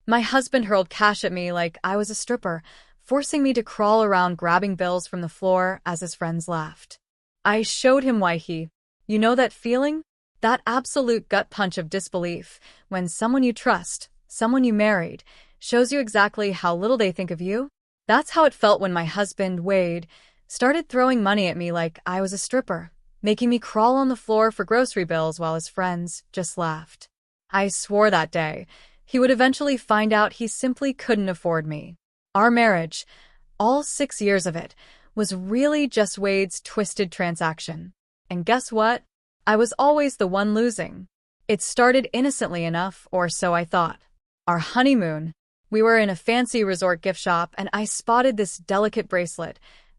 My husband hurled cash at me like I was a stripper, forcing me to crawl around grabbing bills from the floor as his friends laughed. I showed him why you know that feeling? That absolute gut punch of disbelief when someone you trust, someone you married, shows you exactly how little they think of you? That's how it felt when my husband, Wade, started throwing money at me like I was a stripper, making me crawl on the floor for grocery bills while his friends just laughed. I swore that day he would eventually find out he simply couldn't afford me. Our marriage, all 6 years of it, was really just Wade's twisted transaction. And guess what? I was always the one losing. It started innocently enough, or so I thought. Our honeymoon. We were in a fancy resort gift shop and I spotted this delicate bracelet,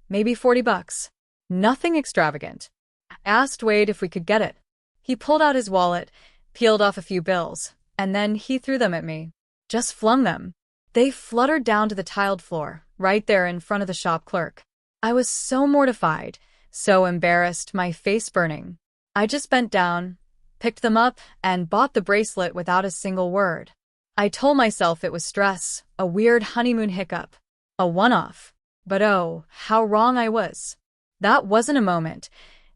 maybe $40. Nothing extravagant. I asked Wade if we could get it. He pulled out his wallet, peeled off a few bills, and then he threw them at me. Just flung them. They fluttered down to the tiled floor, right there in front of the shop clerk. I was so mortified, so embarrassed, my face burning. I just bent down, picked them up, and bought the bracelet without a single word. I told myself it was stress, a weird honeymoon hiccup, a one-off. But oh, how wrong I was. That wasn't a moment.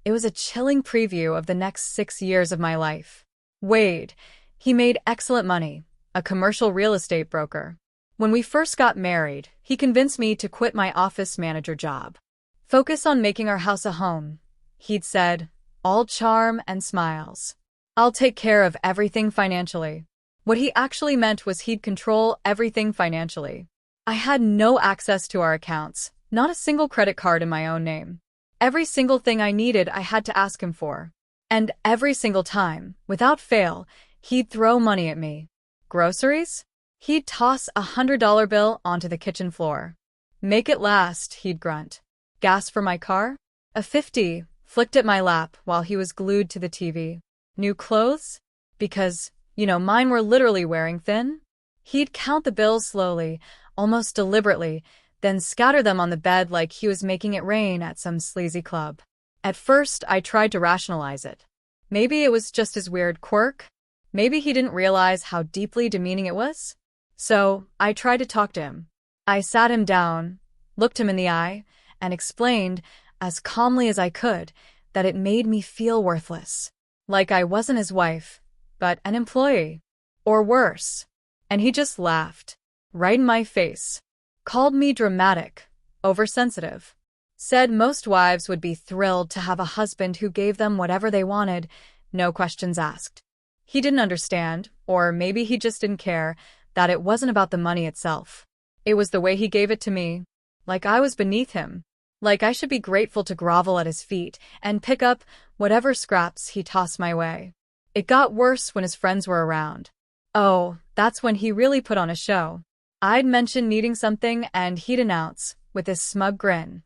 It was a chilling preview of the next 6 years of my life. Wade, he made excellent money, a commercial real estate broker. When we first got married, he convinced me to quit my office manager job. Focus on making our house a home, he'd said, all charm and smiles. I'll take care of everything financially. What he actually meant was he'd control everything financially. I had no access to our accounts, not a single credit card in my own name. Every single thing I needed I had to ask him for. And every single time, without fail, he'd throw money at me. Groceries? He'd toss $100 bill onto the kitchen floor. Make it last, he'd grunt. Gas for my car? A 50 flicked at my lap while he was glued to the TV. New clothes? Because, mine were literally wearing thin. He'd count the bills slowly, almost deliberately, then scatter them on the bed like he was making it rain at some sleazy club. At first, I tried to rationalize it. Maybe it was just his weird quirk. Maybe he didn't realize how deeply demeaning it was. So, I tried to talk to him. I sat him down, looked him in the eye, and explained, as calmly as I could, that it made me feel worthless. Like I wasn't his wife, but an employee. Or worse. And he just laughed. Right in my face. Called me dramatic, oversensitive. Said most wives would be thrilled to have a husband who gave them whatever they wanted, no questions asked. He didn't understand, or maybe he just didn't care, that it wasn't about the money itself. It was the way he gave it to me. Like I was beneath him. Like I should be grateful to grovel at his feet and pick up whatever scraps he tossed my way. It got worse when his friends were around. Oh, that's when he really put on a show. I'd mention needing something and he'd announce, with his smug grin,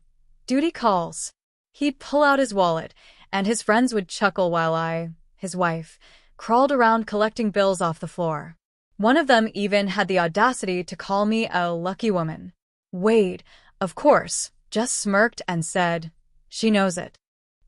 "Duty calls." He'd pull out his wallet, and his friends would chuckle while I, his wife, crawled around collecting bills off the floor. One of them even had the audacity to call me a lucky woman. Wade, of course, just smirked and said, "She knows it."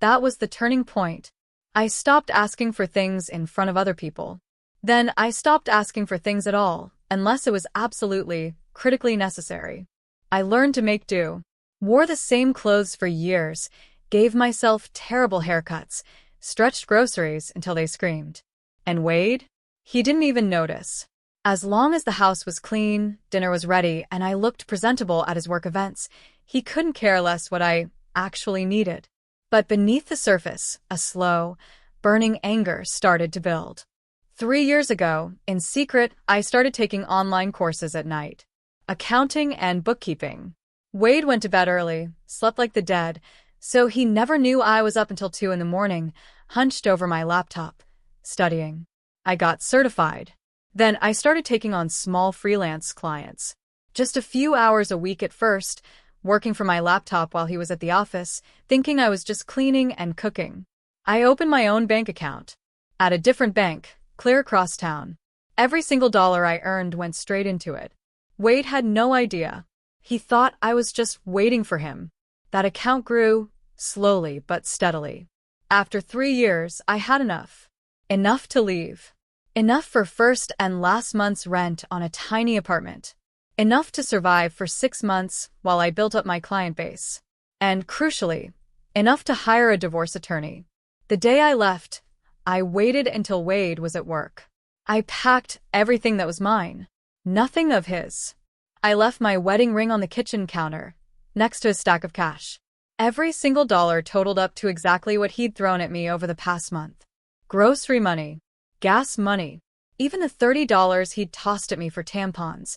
That was the turning point. I stopped asking for things in front of other people. Then I stopped asking for things at all, unless it was absolutely, critically necessary. I learned to make do. Wore the same clothes for years, gave myself terrible haircuts, stretched groceries until they screamed. And Wade? He didn't even notice. As long as the house was clean, dinner was ready, and I looked presentable at his work events, he couldn't care less what I actually needed. But beneath the surface, a slow, burning anger started to build. 3 years ago, in secret, I started taking online courses at night. Accounting and bookkeeping. Wade went to bed early, slept like the dead, so he never knew I was up until 2 in the morning, hunched over my laptop, studying. I got certified. Then I started taking on small freelance clients. Just a few hours a week at first, working from my laptop while he was at the office, thinking I was just cleaning and cooking. I opened my own bank account. At a different bank, clear across town. Every single dollar I earned went straight into it. Wade had no idea. He thought I was just waiting for him. That account grew, slowly but steadily. After 3 years, I had enough. Enough to leave. Enough for first and last month's rent on a tiny apartment. Enough to survive for 6 months while I built up my client base. And crucially, enough to hire a divorce attorney. The day I left, I waited until Wade was at work. I packed everything that was mine. Nothing of his. I left my wedding ring on the kitchen counter, next to a stack of cash. Every single dollar totaled up to exactly what he'd thrown at me over the past month. Grocery money, gas money, even the $30 he'd tossed at me for tampons,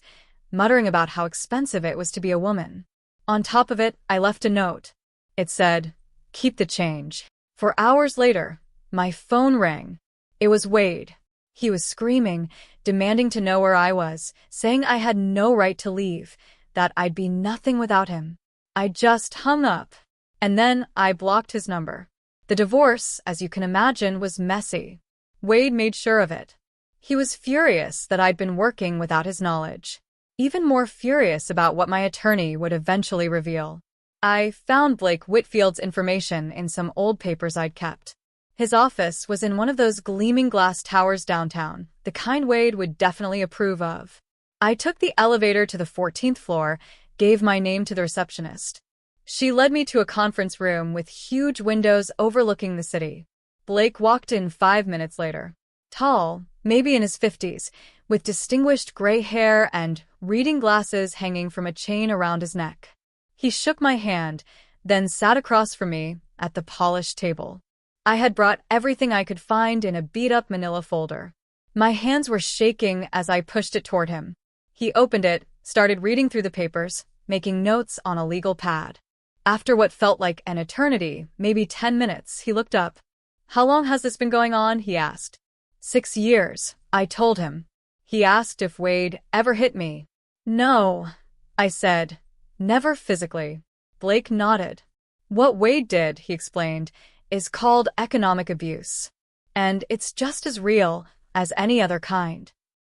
muttering about how expensive it was to be a woman. On top of it, I left a note. It said, "Keep the change." For hours later, my phone rang. It was Wade. He was screaming, demanding to know where I was, saying I had no right to leave, that I'd be nothing without him. I just hung up. And then I blocked his number. The divorce, as you can imagine, was messy. Wade made sure of it. He was furious that I'd been working without his knowledge. Even more furious about what my attorney would eventually reveal. I found Blake Whitfield's information in some old papers I'd kept. His office was in one of those gleaming glass towers downtown, the kind Wade would definitely approve of. I took the elevator to the 14th floor, gave my name to the receptionist. She led me to a conference room with huge windows overlooking the city. Blake walked in 5 minutes later. Tall, maybe in his 50s, with distinguished gray hair and reading glasses hanging from a chain around his neck. He shook my hand, then sat across from me at the polished table. I had brought everything I could find in a beat-up manila folder. My hands were shaking as I pushed it toward him. He opened it, started reading through the papers, making notes on a legal pad. After what felt like an eternity, maybe 10 minutes, he looked up. "How long has this been going on?" he asked. 6 years, I told him. He asked if Wade ever hit me. "No," I said. "Never physically." Blake nodded. "What Wade did," he explained, "is called economic abuse. And it's just as real as any other kind."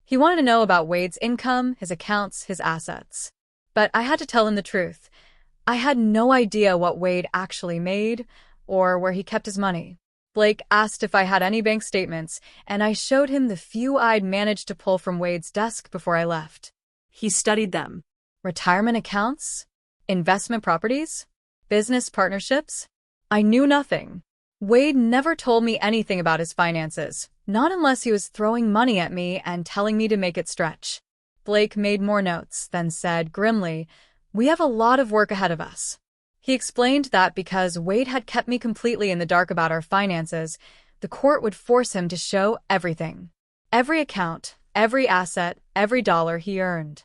He wanted to know about Wade's income, his accounts, his assets. But I had to tell him the truth. I had no idea what Wade actually made or where he kept his money. Blake asked if I had any bank statements, and I showed him the few I'd managed to pull from Wade's desk before I left. He studied them. Retirement accounts? Investment properties? Business partnerships? I knew nothing. Wade never told me anything about his finances, not unless he was throwing money at me and telling me to make it stretch. Blake made more notes, then said grimly, "We have a lot of work ahead of us." He explained that because Wade had kept me completely in the dark about our finances, the court would force him to show everything. Every account, every asset, every dollar he earned.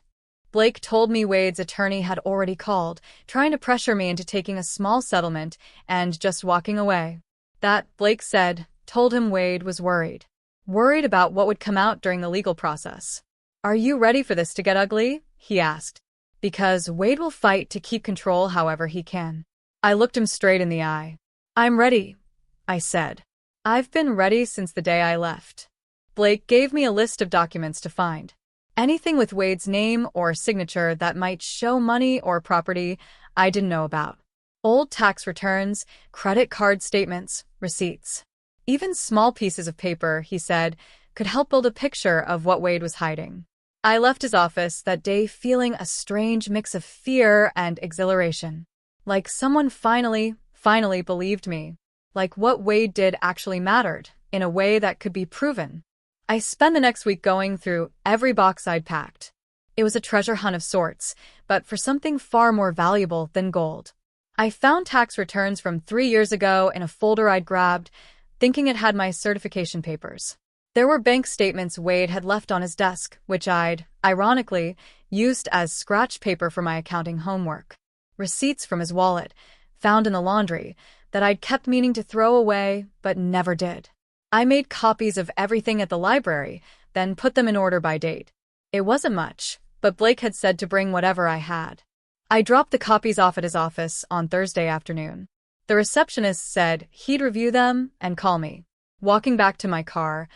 Blake told me Wade's attorney had already called, trying to pressure me into taking a small settlement and just walking away. That, Blake said, told him Wade was worried. Worried about what would come out during the legal process. "Are you ready for this to get ugly?" he asked. "Because Wade will fight to keep control however he can." I looked him straight in the eye. "I'm ready," I said. "I've been ready since the day I left." Blake gave me a list of documents to find. Anything with Wade's name or signature that might show money or property I didn't know about. Old tax returns, credit card statements, receipts. Even small pieces of paper, he said, could help build a picture of what Wade was hiding. I left his office that day feeling a strange mix of fear and exhilaration. Like someone finally believed me. Like what Wade did actually mattered, in a way that could be proven. I spent the next week going through every box I'd packed. It was a treasure hunt of sorts, but for something far more valuable than gold. I found tax returns from 3 years ago in a folder I'd grabbed, thinking it had my certification papers. There were bank statements Wade had left on his desk, which I'd, ironically, used as scratch paper for my accounting homework. Receipts from his wallet, found in the laundry, that I'd kept meaning to throw away, but never did. I made copies of everything at the library, then put them in order by date. It wasn't much, but Blake had said to bring whatever I had. I dropped the copies off at his office on Thursday afternoon. The receptionist said he'd review them and call me. Walking back to my car,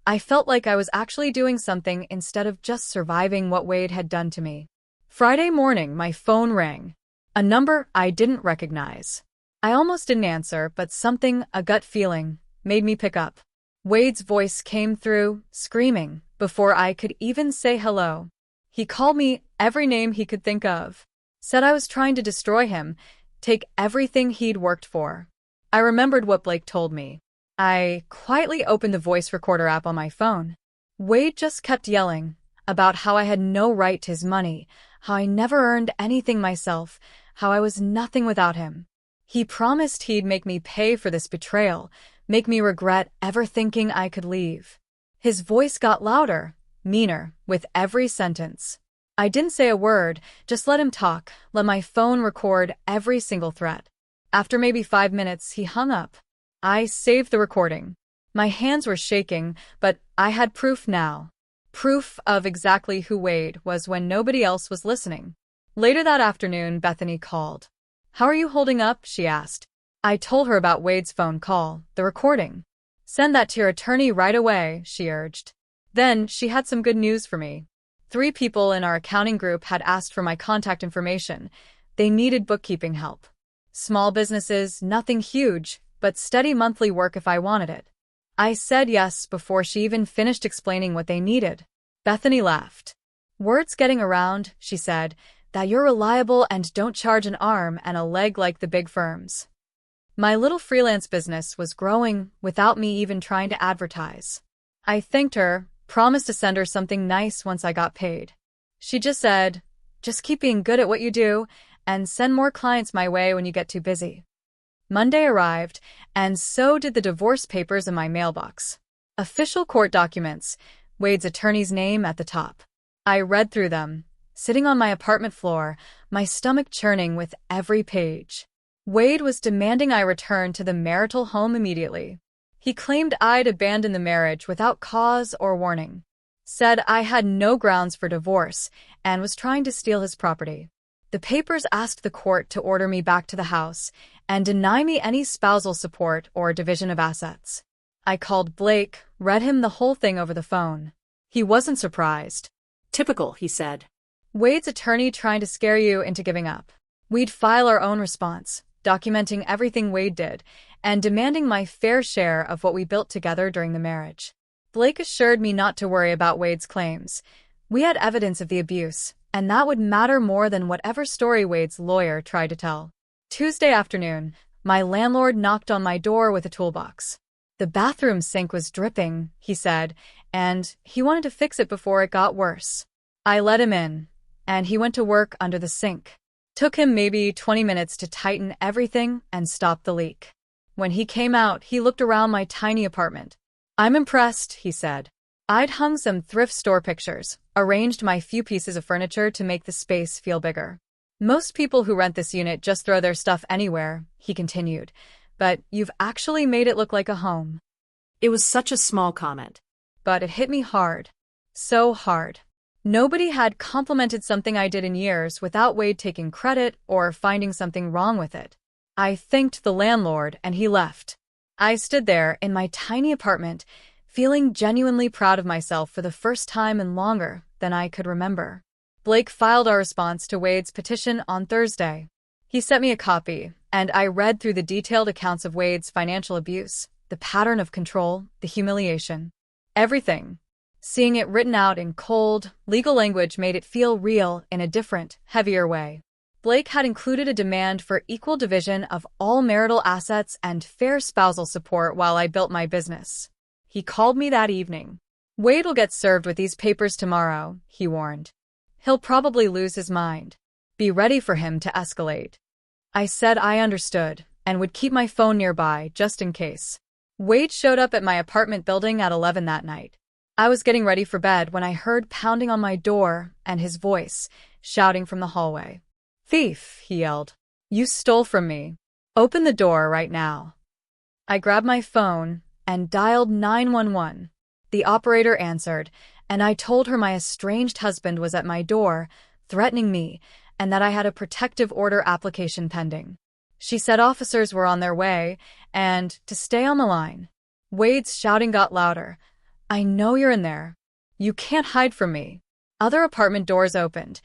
I felt like I was actually doing something instead of just surviving what Wade had done to me. Friday morning, my phone rang. A number I didn't recognize. I almost didn't answer, but something, a gut feeling, made me pick up. Wade's voice came through, screaming, before I could even say hello. He called me every name he could think of. Said I was trying to destroy him, take everything he'd worked for. I remembered what Blake told me. I quietly opened the voice recorder app on my phone. Wade just kept yelling about how I had no right to his money, how I never earned anything myself, how I was nothing without him. He promised he'd make me pay for this betrayal, make me regret ever thinking I could leave. His voice got louder, meaner, with every sentence. I didn't say a word, just let him talk, let my phone record every single threat. After maybe 5 minutes, he hung up. I saved the recording. My hands were shaking, but I had proof now. Proof of exactly who Wade was when nobody else was listening. Later that afternoon, Bethany called. "How are you holding up?" she asked. I told her about Wade's phone call, the recording. "Send that to your attorney right away," she urged. Then she had some good news for me. 3 people in our accounting group had asked for my contact information. They needed bookkeeping help. Small businesses, nothing huge, but steady monthly work if I wanted it. I said yes before she even finished explaining what they needed. Bethany laughed. "Word's getting around," she said, "that you're reliable and don't charge an arm and a leg like the big firms." My little freelance business was growing without me even trying to advertise. I thanked her, promised to send her something nice once I got paid. She just said, "Just keep being good at what you do and send more clients my way when you get too busy." Monday arrived, and so did the divorce papers in my mailbox. Official court documents, Wade's attorney's name at the top. I read through them, sitting on my apartment floor, my stomach churning with every page. Wade was demanding I return to the marital home immediately. He claimed I'd abandoned the marriage without cause or warning. Said I had no grounds for divorce and was trying to steal his property. The papers asked the court to order me back to the house and deny me any spousal support or division of assets. I called Blake, read him the whole thing over the phone. He wasn't surprised. "Typical," he said. "Wade's attorney trying to scare you into giving up. We'd file our own response, documenting everything Wade did, and demanding my fair share of what we built together during the marriage." Blake assured me not to worry about Wade's claims. We had evidence of the abuse, and that would matter more than whatever story Wade's lawyer tried to tell. Tuesday afternoon, my landlord knocked on my door with a toolbox. The bathroom sink was dripping, he said, and he wanted to fix it before it got worse. I let him in, and he went to work under the sink. Took him maybe 20 minutes to tighten everything and stop the leak. When he came out, he looked around my tiny apartment. "I'm impressed," he said. I'd hung some thrift store pictures, arranged my few pieces of furniture to make the space feel bigger. "Most people who rent this unit just throw their stuff anywhere," he continued, "but you've actually made it look like a home." It was such a small comment. But it hit me hard. So hard. Nobody had complimented something I did in years without Wade taking credit or finding something wrong with it. I thanked the landlord and he left. I stood there in my tiny apartment, feeling genuinely proud of myself for the first time in longer than I could remember. Blake filed our response to Wade's petition on Thursday. He sent me a copy, and I read through the detailed accounts of Wade's financial abuse, the pattern of control, the humiliation. Everything. Seeing it written out in cold, legal language made it feel real in a different, heavier way. Blake had included a demand for equal division of all marital assets and fair spousal support while I built my business. He called me that evening. "Wade will get served with these papers tomorrow," he warned. "He'll probably lose his mind. Be ready for him to escalate." I said I understood and would keep my phone nearby just in case. Wade showed up at my apartment building at 11 that night. I was getting ready for bed when I heard pounding on my door and his voice shouting from the hallway. "Thief," he yelled. "You stole from me. Open the door right now." I grabbed my phone and dialed 911. The operator answered, and I told her my estranged husband was at my door, threatening me, and that I had a protective order application pending. She said officers were on their way, and to stay on the line. Wade's shouting got louder. "I know you're in there. You can't hide from me." Other apartment doors opened.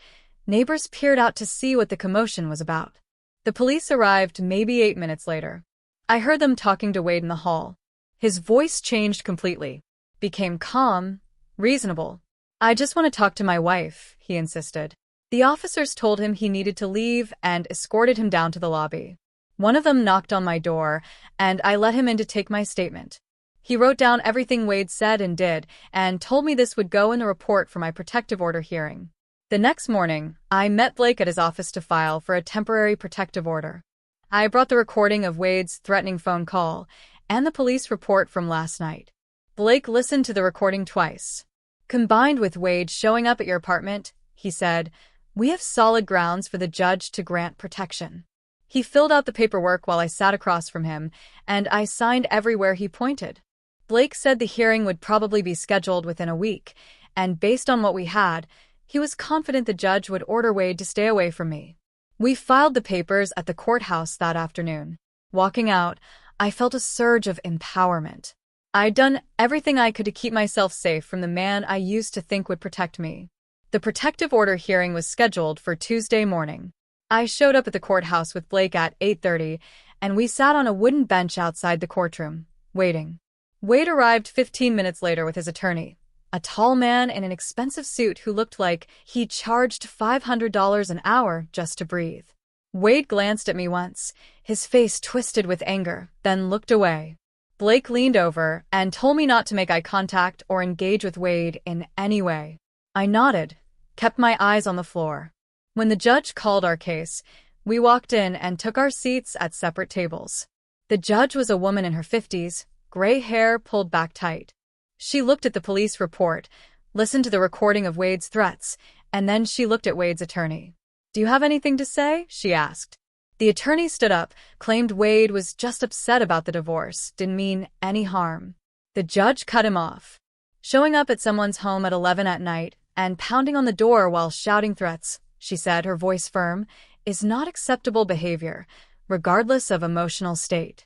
Neighbors peered out to see what the commotion was about. The police arrived maybe 8 minutes later. I heard them talking to Wade in the hall. His voice changed completely, became calm, reasonable. "I just want to talk to my wife," he insisted. The officers told him he needed to leave and escorted him down to the lobby. One of them knocked on my door, and I let him in to take my statement. He wrote down everything Wade said and did, and told me this would go in the report for my protective order hearing. The next morning, I met Blake at his office to file for a temporary protective order. I brought the recording of Wade's threatening phone call and the police report from last night. Blake listened to the recording twice. "Combined with Wade showing up at your apartment," he said, "we have solid grounds for the judge to grant protection." He filled out the paperwork while I sat across from him, and I signed everywhere he pointed. Blake said the hearing would probably be scheduled within a week, and based on what we had, he was confident the judge would order Wade to stay away from me. We filed the papers at the courthouse that afternoon. Walking out, I felt a surge of empowerment. I'd done everything I could to keep myself safe from the man I used to think would protect me. The protective order hearing was scheduled for Tuesday morning. I showed up at the courthouse with Blake at 8:30, and we sat on a wooden bench outside the courtroom, waiting. Wade arrived 15 minutes later with his attorney, a tall man in an expensive suit who looked like he charged $500 an hour just to breathe. Wade glanced at me once, his face twisted with anger, then looked away. Blake leaned over and told me not to make eye contact or engage with Wade in any way. I nodded, kept my eyes on the floor. When the judge called our case, we walked in and took our seats at separate tables. The judge was a woman in her 50s, gray hair pulled back tight. She looked at the police report, listened to the recording of Wade's threats, and then she looked at Wade's attorney. "Do you have anything to say?" she asked. The attorney stood up, claimed Wade was just upset about the divorce, didn't mean any harm. The judge cut him off. "Showing up at someone's home at 11 at night and pounding on the door while shouting threats," she said, her voice firm, "is not acceptable behavior, regardless of emotional state."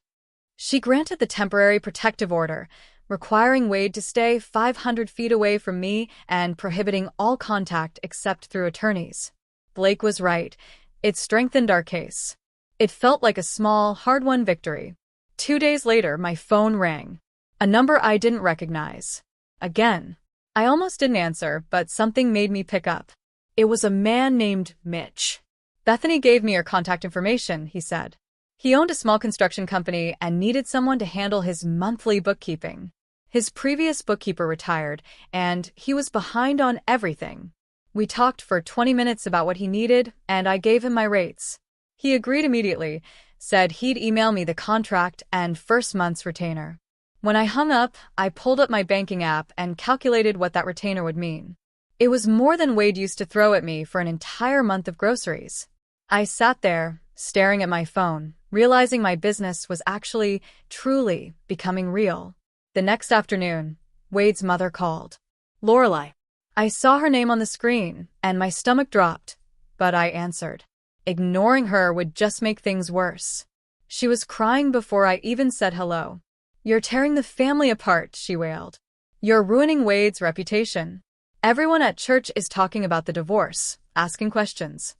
She granted the temporary protective order, requiring Wade to stay 500 feet away from me and prohibiting all contact except through attorneys. Blake was right. It strengthened our case. It felt like a small, hard-won victory. 2 days later, my phone rang. A number I didn't recognize. Again. I almost didn't answer, but something made me pick up. It was a man named Mitch. "Bethany gave me your contact information," he said. He owned a small construction company and needed someone to handle his monthly bookkeeping. His previous bookkeeper retired, and he was behind on everything. We talked for 20 minutes about what he needed, and I gave him my rates. He agreed immediately, said he'd email me the contract and first month's retainer. When I hung up, I pulled up my banking app and calculated what that retainer would mean. It was more than Wade used to throw at me for an entire month of groceries. I sat there, staring at my phone, realizing my business was actually, truly, becoming real. The next afternoon, Wade's mother called. "Lorelai." I saw her name on the screen, and my stomach dropped, but I answered. Ignoring her would just make things worse. She was crying before I even said hello. "You're tearing the family apart," she wailed. "You're ruining Wade's reputation. Everyone at church is talking about the divorce, asking questions."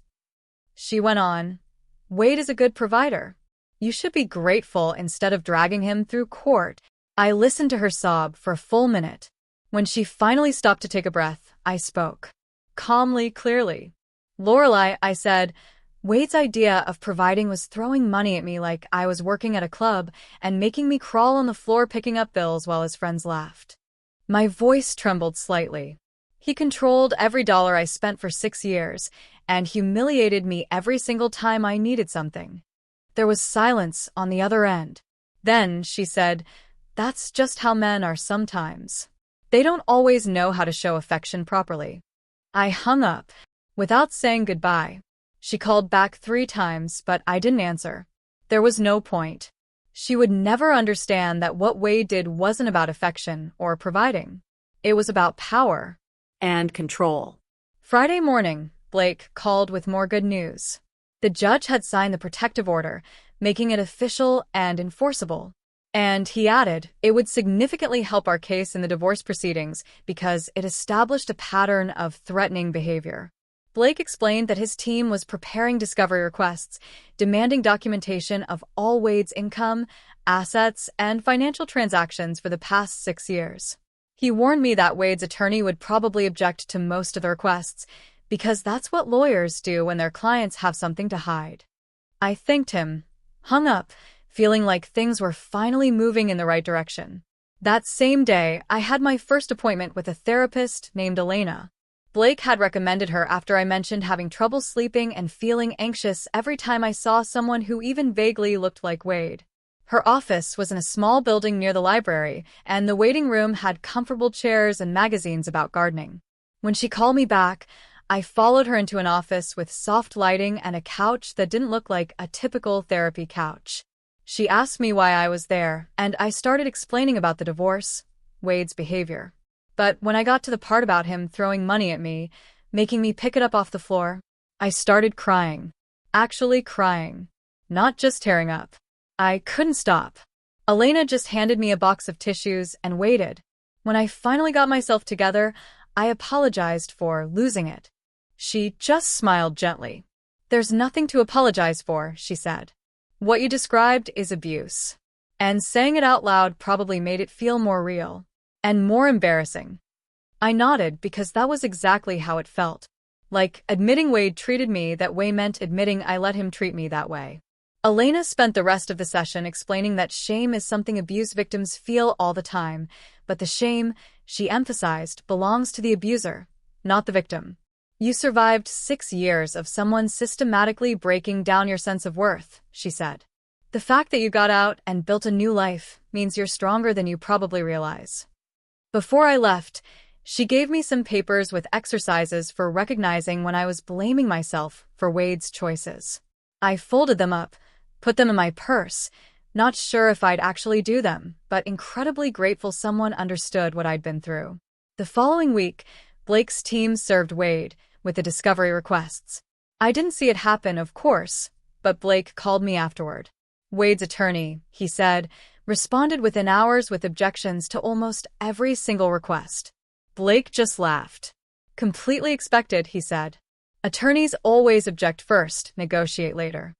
She went on, "Wade is a good provider. You should be grateful instead of dragging him through court." I listened to her sob for a full minute. When she finally stopped to take a breath, I spoke. Calmly, clearly. "Lorelai," I said, "Wade's idea of providing was throwing money at me like I was working at a club and making me crawl on the floor picking up bills while his friends laughed." My voice trembled slightly. He controlled every dollar I spent for 6 years and humiliated me every single time I needed something. There was silence on the other end. Then she said, "That's just how men are sometimes. They don't always know how to show affection properly." I hung up. Without saying goodbye. She called back 3 times, but I didn't answer. There was no point. She would never understand that what Wade did wasn't about affection or providing. It was about power. And control. Friday morning, Blake called with more good news. The judge had signed the protective order, making it official and enforceable. And he added, it would significantly help our case in the divorce proceedings because it established a pattern of threatening behavior. Blake explained that his team was preparing discovery requests, demanding documentation of all Wade's income, assets, and financial transactions for the past 6 years. He warned me that Wade's attorney would probably object to most of the requests, because that's what lawyers do when their clients have something to hide. I thanked him, hung up, feeling like things were finally moving in the right direction. That same day, I had my first appointment with a therapist named Elena. Blake had recommended her after I mentioned having trouble sleeping and feeling anxious every time I saw someone who even vaguely looked like Wade. Her office was in a small building near the library, and the waiting room had comfortable chairs and magazines about gardening. When she called me back, I followed her into an office with soft lighting and a couch that didn't look like a typical therapy couch. She asked me why I was there, and I started explaining about the divorce, Wade's behavior. But when I got to the part about him throwing money at me, making me pick it up off the floor, I started crying. Actually crying. Not just tearing up. I couldn't stop. Elena just handed me a box of tissues and waited. When I finally got myself together, I apologized for losing it. She just smiled gently. "There's nothing to apologize for," she said. "What you described is abuse." And saying it out loud probably made it feel more real. And more embarrassing. I nodded because that was exactly how it felt. Like admitting Wade treated me that way meant admitting I let him treat me that way. Elena spent the rest of the session explaining that shame is something abuse victims feel all the time, but the shame, she emphasized, belongs to the abuser, not the victim. "You survived 6 years of someone systematically breaking down your sense of worth," she said. "The fact that you got out and built a new life means you're stronger than you probably realize." Before I left, she gave me some papers with exercises for recognizing when I was blaming myself for Wade's choices. I folded them up, put them in my purse, not sure if I'd actually do them, but incredibly grateful someone understood what I'd been through. The following week, Blake's team served Wade with the discovery requests. I didn't see it happen, of course, but Blake called me afterward. Wade's attorney, he said, responded within hours with objections to almost every single request. Blake just laughed. "Completely expected," he said. "Attorneys always object first, negotiate later."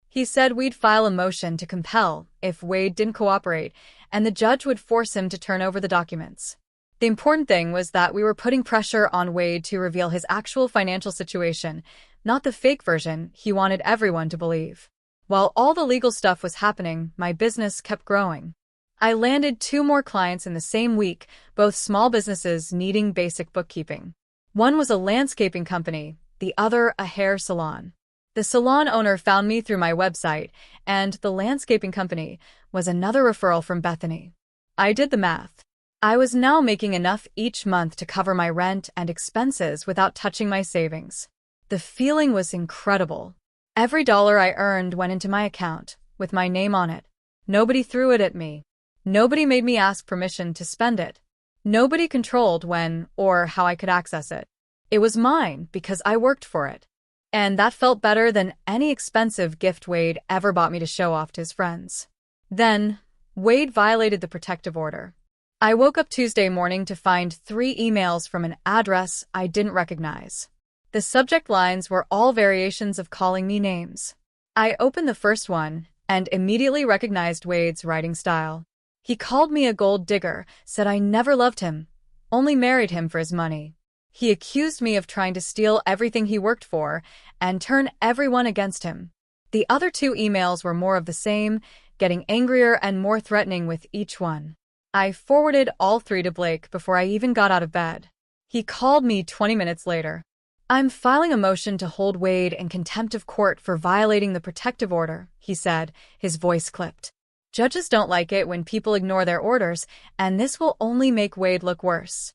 He said we'd file a motion to compel if Wade didn't cooperate, and the judge would force him to turn over the documents. The important thing was that we were putting pressure on Wade to reveal his actual financial situation, not the fake version he wanted everyone to believe. While all the legal stuff was happening, my business kept growing. I landed 2 more clients in the same week, both small businesses needing basic bookkeeping. One was a landscaping company, the other a hair salon. The salon owner found me through my website, and the landscaping company was another referral from Bethany. I did the math. I was now making enough each month to cover my rent and expenses without touching my savings. The feeling was incredible. Every dollar I earned went into my account, with my name on it. Nobody threw it at me. Nobody made me ask permission to spend it. Nobody controlled when or how I could access it. It was mine because I worked for it. And that felt better than any expensive gift Wade ever bought me to show off to his friends. Then, Wade violated the protective order. I woke up Tuesday morning to find 3 emails from an address I didn't recognize. The subject lines were all variations of calling me names. I opened the first one and immediately recognized Wade's writing style. He called me a gold digger, said I never loved him, only married him for his money. He accused me of trying to steal everything he worked for and turn everyone against him. The other 2 emails were more of the same, getting angrier and more threatening with each one. I forwarded all 3 to Blake before I even got out of bed. He called me 20 minutes later. "I'm filing a motion to hold Wade in contempt of court for violating the protective order," he said, his voice clipped. "Judges don't like it when people ignore their orders, and this will only make Wade look worse."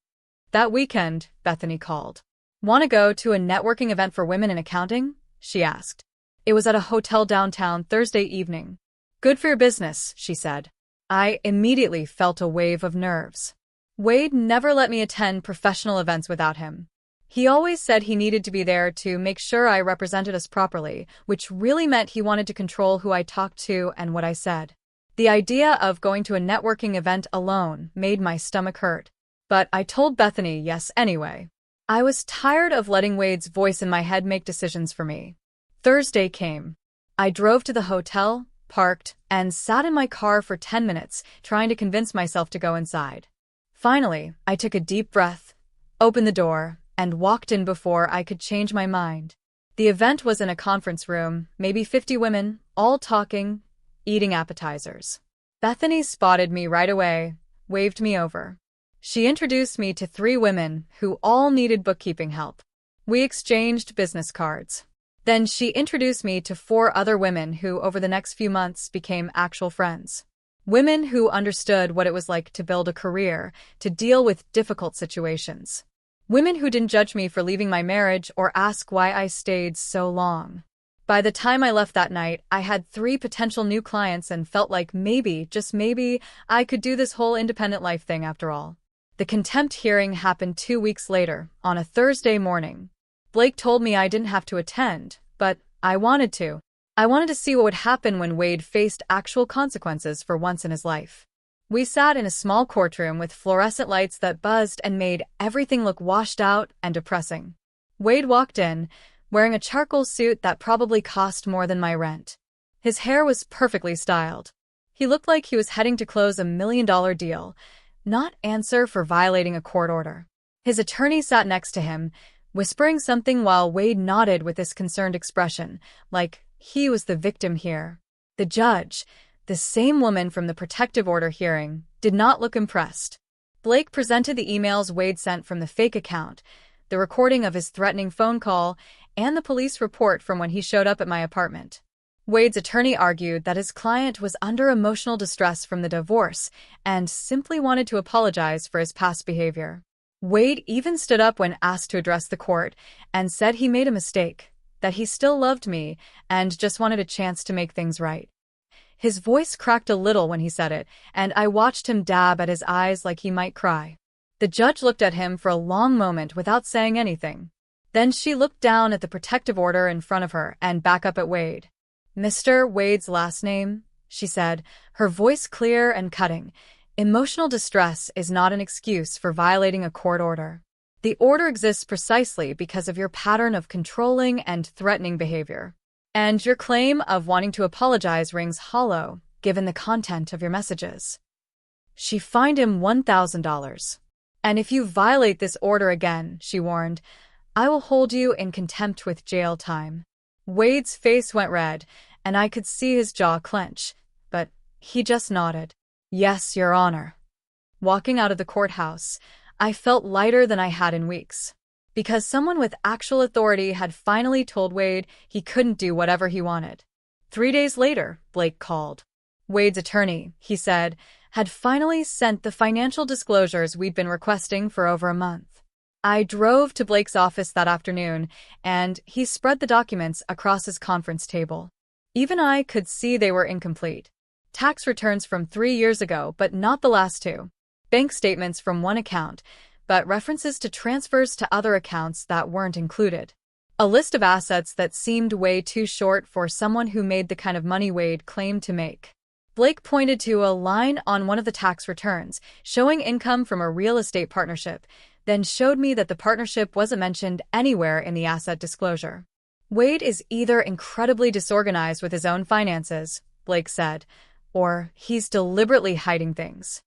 That weekend, Bethany called. "Want to go to a networking event for women in accounting?" she asked. It was at a hotel downtown Thursday evening. "Good for your business," she said. I immediately felt a wave of nerves. Wade never let me attend professional events without him. He always said he needed to be there to make sure I represented us properly, which really meant he wanted to control who I talked to and what I said. The idea of going to a networking event alone made my stomach hurt. But I told Bethany yes anyway. I was tired of letting Wade's voice in my head make decisions for me. Thursday came. I drove to the hotel, parked, and sat in my car for 10 minutes, trying to convince myself to go inside. Finally, I took a deep breath, opened the door, and walked in before I could change my mind. The event was in a conference room, maybe 50 women, all talking, eating appetizers. Bethany spotted me right away, waved me over. She introduced me to 3 women who all needed bookkeeping help. We exchanged business cards. Then she introduced me to 4 other women who, over the next few months, became actual friends. Women who understood what it was like to build a career, to deal with difficult situations. Women who didn't judge me for leaving my marriage or ask why I stayed so long. By the time I left that night, I had 3 potential new clients and felt like maybe, just maybe, I could do this whole independent life thing after all. The contempt hearing happened 2 weeks later, on a Thursday morning. Blake told me I didn't have to attend, but I wanted to. I wanted to see what would happen when Wade faced actual consequences for once in his life. We sat in a small courtroom with fluorescent lights that buzzed and made everything look washed out and depressing. Wade walked in, wearing a charcoal suit that probably cost more than my rent. His hair was perfectly styled. He looked like he was heading to close $1 million deal, not answer for violating a court order. His attorney sat next to him, whispering something while Wade nodded with this concerned expression, like he was the victim here. The judge, the same woman from the protective order hearing, did not look impressed. Blake presented the emails Wade sent from the fake account, the recording of his threatening phone call, and the police report from when he showed up at my apartment. Wade's attorney argued that his client was under emotional distress from the divorce and simply wanted to apologize for his past behavior. Wade even stood up when asked to address the court and said he made a mistake, that he still loved me and just wanted a chance to make things right. His voice cracked a little when he said it, and I watched him dab at his eyes like he might cry. The judge looked at him for a long moment without saying anything. Then she looked down at the protective order in front of her and back up at Wade. "Mr. Wade's last name," she said, her voice clear and cutting. "Emotional distress is not an excuse for violating a court order. The order exists precisely because of your pattern of controlling and threatening behavior. And your claim of wanting to apologize rings hollow, given the content of your messages." She fined him $1,000. "And if you violate this order again," she warned, "I will hold you in contempt with jail time." Wade's face went red, and I could see his jaw clench, but he just nodded. "Yes, Your Honor." Walking out of the courthouse, I felt lighter than I had in weeks. Because someone with actual authority had finally told Wade he couldn't do whatever he wanted. 3 days later, Blake called. Wade's attorney, he said, had finally sent the financial disclosures we'd been requesting for over a month. I drove to Blake's office that afternoon, and he spread the documents across his conference table. Even I could see they were incomplete. Tax returns from 3 years ago, but not the last 2. Bank statements from one account, but references to transfers to other accounts that weren't included. A list of assets that seemed way too short for someone who made the kind of money Wade claimed to make. Blake pointed to a line on one of the tax returns, showing income from a real estate partnership, then showed me that the partnership wasn't mentioned anywhere in the asset disclosure. "Wade is either incredibly disorganized with his own finances," Blake said, "or he's deliberately hiding things."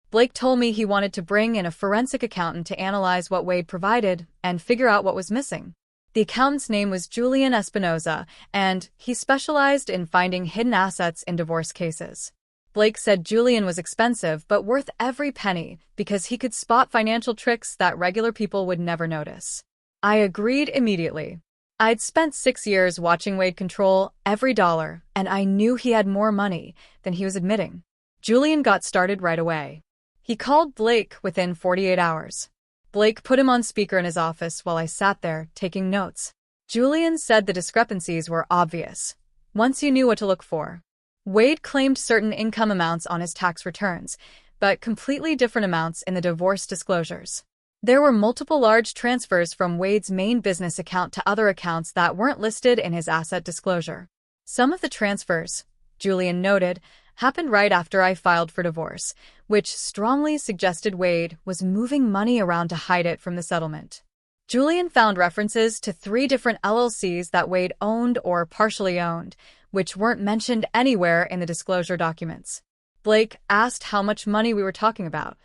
Blake told me he wanted to bring in a forensic accountant to analyze what Wade provided and figure out what was missing. The accountant's name was Julian Espinoza, and he specialized in finding hidden assets in divorce cases. Blake said Julian was expensive but worth every penny because he could spot financial tricks that regular people would never notice. I agreed immediately. I'd spent 6 years watching Wade control every dollar, and I knew he had more money than he was admitting. Julian got started right away. He called Blake within 48 hours. Blake put him on speaker in his office while I sat there, taking notes. Julian said the discrepancies were obvious, once you knew what to look for. Wade claimed certain income amounts on his tax returns, but completely different amounts in the divorce disclosures. There were multiple large transfers from Wade's main business account to other accounts that weren't listed in his asset disclosure. Some of the transfers, Julian noted, happened right after I filed for divorce, which strongly suggested Wade was moving money around to hide it from the settlement. Julian found references to 3 different LLCs that Wade owned or partially owned, which weren't mentioned anywhere in the disclosure documents. Blake asked how much money we were talking about.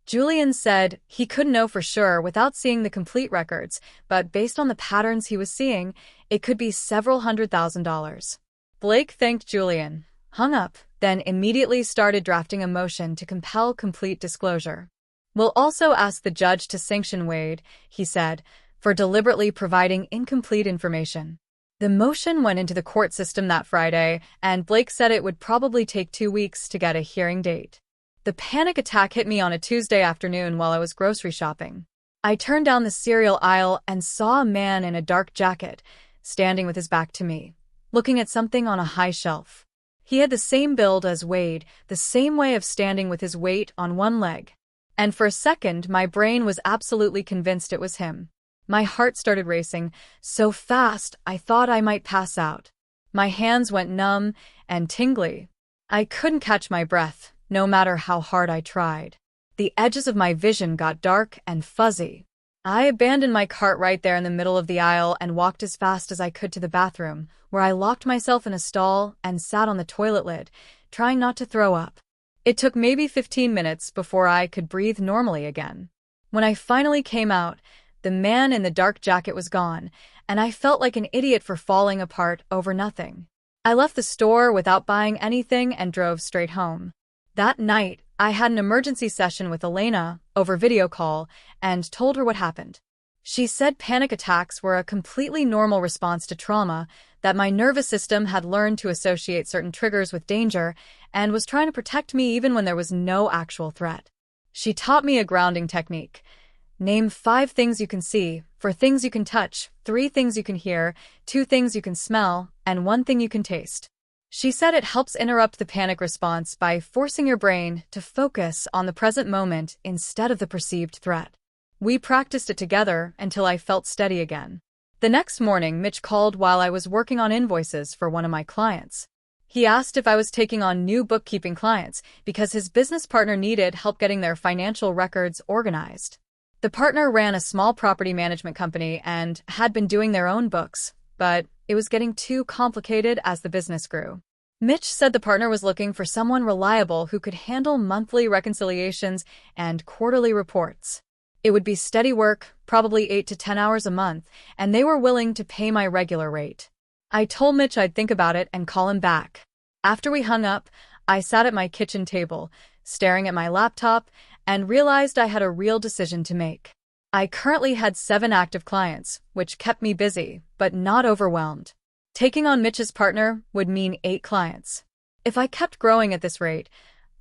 Julian said he couldn't know for sure without seeing the complete records, but based on the patterns he was seeing, it could be several $100,000. Blake thanked Julian, hung up, then immediately started drafting a motion to compel complete disclosure. "We'll also ask the judge to sanction Wade," he said, "for deliberately providing incomplete information." The motion went into the court system that Friday, and Blake said it would probably take 2 weeks to get a hearing date. The panic attack hit me on a Tuesday afternoon while I was grocery shopping. I turned down the cereal aisle and saw a man in a dark jacket, standing with his back to me, looking at something on a high shelf. He had the same build as Wade, the same way of standing with his weight on one leg. And for a second, my brain was absolutely convinced it was him. My heart started racing, so fast I thought I might pass out. My hands went numb and tingly. I couldn't catch my breath, no matter how hard I tried. The edges of my vision got dark and fuzzy. I abandoned my cart right there in the middle of the aisle and walked as fast as I could to the bathroom, where I locked myself in a stall and sat on the toilet lid, trying not to throw up. It took maybe 15 minutes before I could breathe normally again. When I finally came out, the man in the dark jacket was gone, and I felt like an idiot for falling apart over nothing. I left the store without buying anything and drove straight home. That night, I had an emergency session with Elena over video call and told her what happened. She said panic attacks were a completely normal response to trauma, that my nervous system had learned to associate certain triggers with danger and was trying to protect me even when there was no actual threat. She taught me a grounding technique. Name 5 things you can see, 4 things you can touch, 3 things you can hear, 2 things you can smell, and 1 thing you can taste. She said it helps interrupt the panic response by forcing your brain to focus on the present moment instead of the perceived threat. We practiced it together until I felt steady again. The next morning, Mitch called while I was working on invoices for one of my clients. He asked if I was taking on new bookkeeping clients because his business partner needed help getting their financial records organized. The partner ran a small property management company and had been doing their own books, but it was getting too complicated as the business grew. Mitch said the partner was looking for someone reliable who could handle monthly reconciliations and quarterly reports. It would be steady work, probably 8 to 10 hours a month, and they were willing to pay my regular rate. I told Mitch I'd think about it and call him back. After we hung up, I sat at my kitchen table, staring at my laptop, and realized I had a real decision to make. I currently had 7 active clients, which kept me busy, but not overwhelmed. Taking on Mitch's partner would mean 8 clients. If I kept growing at this rate,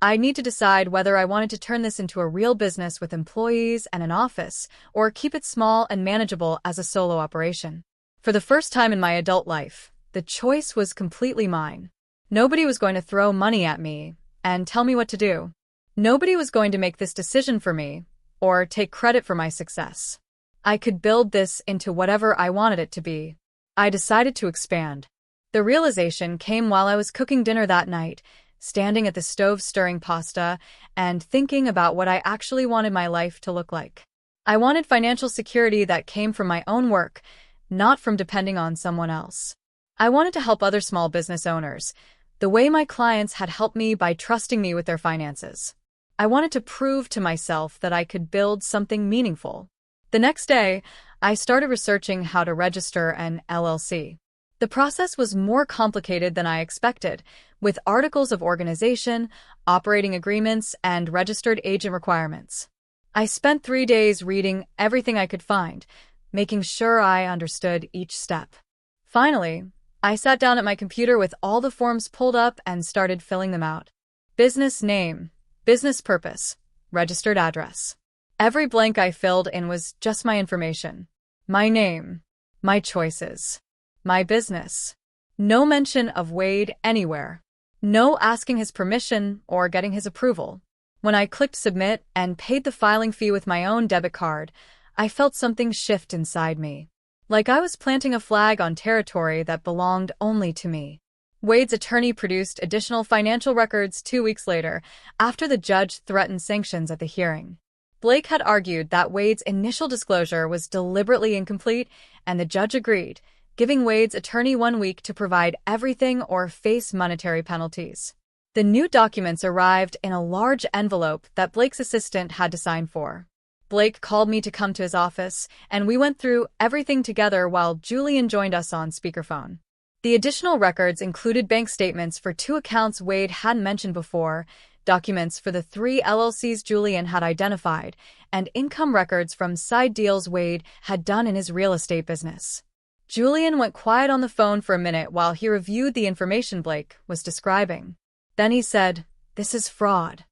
I'd need to decide whether I wanted to turn this into a real business with employees and an office, or keep it small and manageable as a solo operation. For the first time in my adult life, the choice was completely mine. Nobody was going to throw money at me and tell me what to do. Nobody was going to make this decision for me or take credit for my success. I could build this into whatever I wanted it to be. I decided to expand. The realization came while I was cooking dinner that night, standing at the stove stirring pasta and thinking about what I actually wanted my life to look like. I wanted financial security that came from my own work, not from depending on someone else. I wanted to help other small business owners, the way my clients had helped me by trusting me with their finances. I wanted to prove to myself that I could build something meaningful. The next day, I started researching how to register an LLC. The process was more complicated than I expected, with articles of organization, operating agreements, and registered agent requirements. I spent 3 days reading everything I could find, making sure I understood each step. Finally, I sat down at my computer with all the forms pulled up and started filling them out. Business name, business purpose, registered address. Every blank I filled in was just my information. My name, my choices, my business. No mention of Wade anywhere. No asking his permission or getting his approval. When I clicked submit and paid the filing fee with my own debit card, I felt something shift inside me. Like I was planting a flag on territory that belonged only to me. Wade's attorney produced additional financial records 2 weeks later, after the judge threatened sanctions at the hearing. Blake had argued that Wade's initial disclosure was deliberately incomplete, and the judge agreed, giving Wade's attorney 1 week to provide everything or face monetary penalties. The new documents arrived in a large envelope that Blake's assistant had to sign for. Blake called me to come to his office, and we went through everything together while Julian joined us on speakerphone. The additional records included bank statements for 2 accounts Wade hadn't mentioned before, documents for the 3 LLCs Julian had identified, and income records from side deals Wade had done in his real estate business. Julian went quiet on the phone for a minute while he reviewed the information Blake was describing. Then he said, "This is fraud."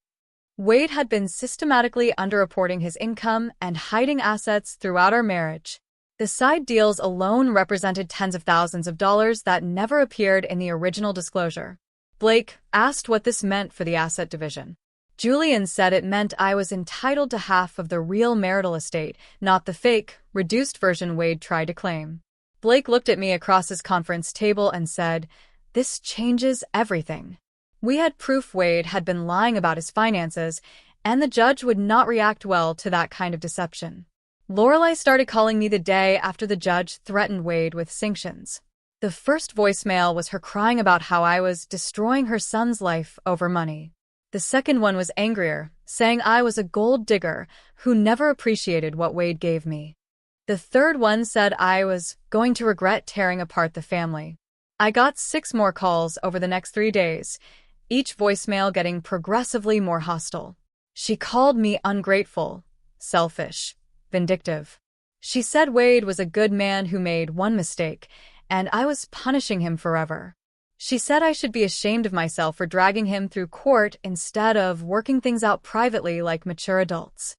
Wade had been systematically underreporting his income and hiding assets throughout our marriage. The side deals alone represented tens of thousands of dollars that never appeared in the original disclosure. Blake asked what this meant for the asset division. Julian said it meant I was entitled to half of the real marital estate, not the fake, reduced version Wade tried to claim. Blake looked at me across his conference table and said, "This changes everything." We had proof Wade had been lying about his finances, and the judge would not react well to that kind of deception. Lorelai started calling me the day after the judge threatened Wade with sanctions. The first voicemail was her crying about how I was destroying her son's life over money. The second one was angrier, saying I was a gold digger who never appreciated what Wade gave me. The third one said I was going to regret tearing apart the family. I got 6 more calls over the next 3 days, each voicemail getting progressively more hostile. She called me ungrateful, selfish, vindictive. She said Wade was a good man who made one mistake, and I was punishing him forever. She said I should be ashamed of myself for dragging him through court instead of working things out privately like mature adults.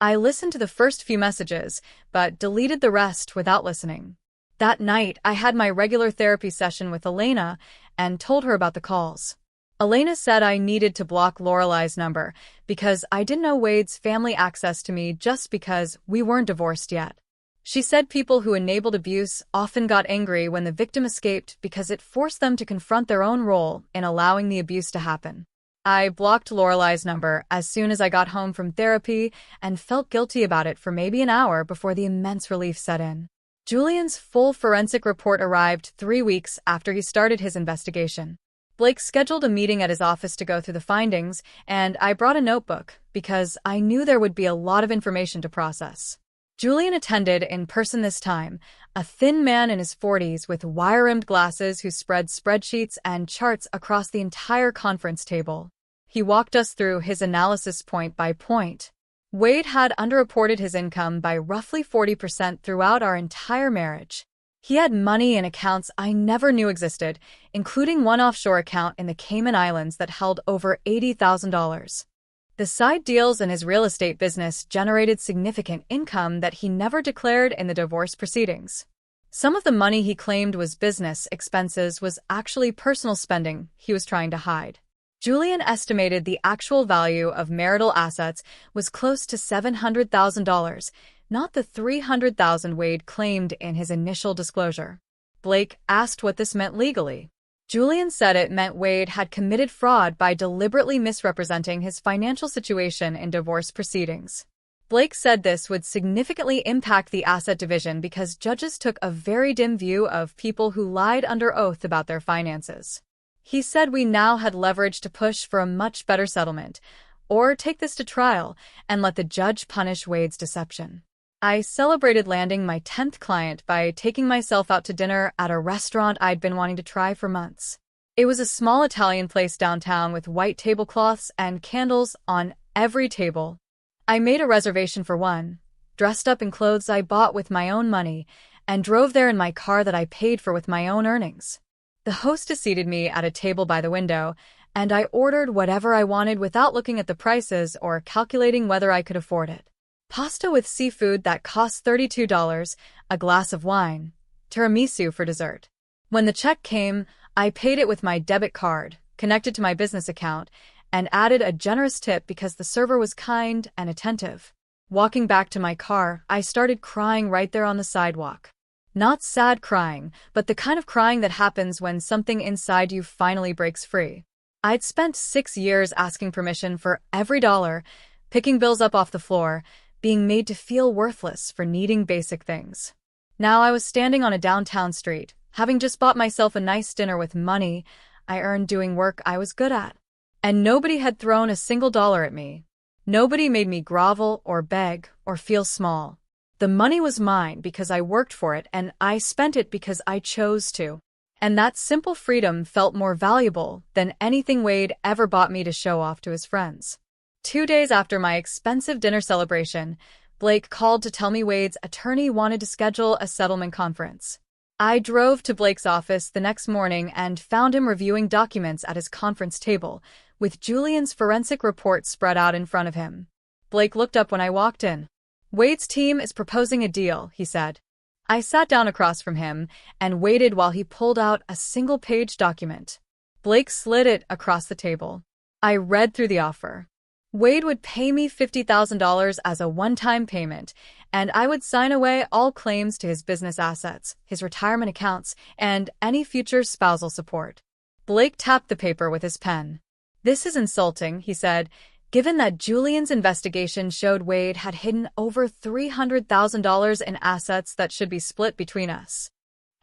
I listened to the first few messages, but deleted the rest without listening. That night, I had my regular therapy session with Elena and told her about the calls. Elena said I needed to block Lorelai's number because I didn't know Wade's family access to me just because we weren't divorced yet. She said people who enabled abuse often got angry when the victim escaped because it forced them to confront their own role in allowing the abuse to happen. I blocked Lorelai's number as soon as I got home from therapy and felt guilty about it for maybe an hour before the immense relief set in. Julian's full forensic report arrived 3 weeks after he started his investigation. Blake scheduled a meeting at his office to go through the findings, and I brought a notebook because I knew there would be a lot of information to process. Julian attended in person this time, a thin man in his 40s with wire-rimmed glasses who spread spreadsheets and charts across the entire conference table. He walked us through his analysis point by point. Wade had underreported his income by roughly 40% throughout our entire marriage. He had money in accounts I never knew existed, including one offshore account in the Cayman Islands that held over $80,000. The side deals in his real estate business generated significant income that he never declared in the divorce proceedings. Some of the money he claimed was business expenses was actually personal spending he was trying to hide. Julian estimated the actual value of marital assets was close to $700,000, not the $300,000 Wade claimed in his initial disclosure. Blake asked what this meant legally. Julian said it meant Wade had committed fraud by deliberately misrepresenting his financial situation in divorce proceedings. Blake said this would significantly impact the asset division because judges took a very dim view of people who lied under oath about their finances. He said we now had leverage to push for a much better settlement, or take this to trial and let the judge punish Wade's deception. I celebrated landing my 10th client by taking myself out to dinner at a restaurant I'd been wanting to try for months. It was a small Italian place downtown with white tablecloths and candles on every table. I made a reservation for one, dressed up in clothes I bought with my own money, and drove there in my car that I paid for with my own earnings. The hostess seated me at a table by the window, and I ordered whatever I wanted without looking at the prices or calculating whether I could afford it. Pasta with seafood that cost $32, a glass of wine, tiramisu for dessert. When the check came, I paid it with my debit card, connected to my business account, and added a generous tip because the server was kind and attentive. Walking back to my car, I started crying right there on the sidewalk. Not sad crying, but the kind of crying that happens when something inside you finally breaks free. I'd spent 6 years asking permission for every dollar, picking bills up off the floor, being made to feel worthless for needing basic things. Now I was standing on a downtown street, having just bought myself a nice dinner with money I earned doing work I was good at. And nobody had thrown a single dollar at me. Nobody made me grovel or beg or feel small. The money was mine because I worked for it, and I spent it because I chose to. And that simple freedom felt more valuable than anything Wade ever bought me to show off to his friends. 2 days after my expensive dinner celebration, Blake called to tell me Wade's attorney wanted to schedule a settlement conference. I drove to Blake's office the next morning and found him reviewing documents at his conference table, with Julian's forensic report spread out in front of him. Blake looked up when I walked in. "Wade's team is proposing a deal," he said. I sat down across from him and waited while he pulled out a single-page document. Blake slid it across the table. I read through the offer. Wade would pay me $50,000 as a one-time payment, and I would sign away all claims to his business assets, his retirement accounts, and any future spousal support. Blake tapped the paper with his pen. "This is insulting," he said, "given that Julian's investigation showed Wade had hidden over $300,000 in assets that should be split between us."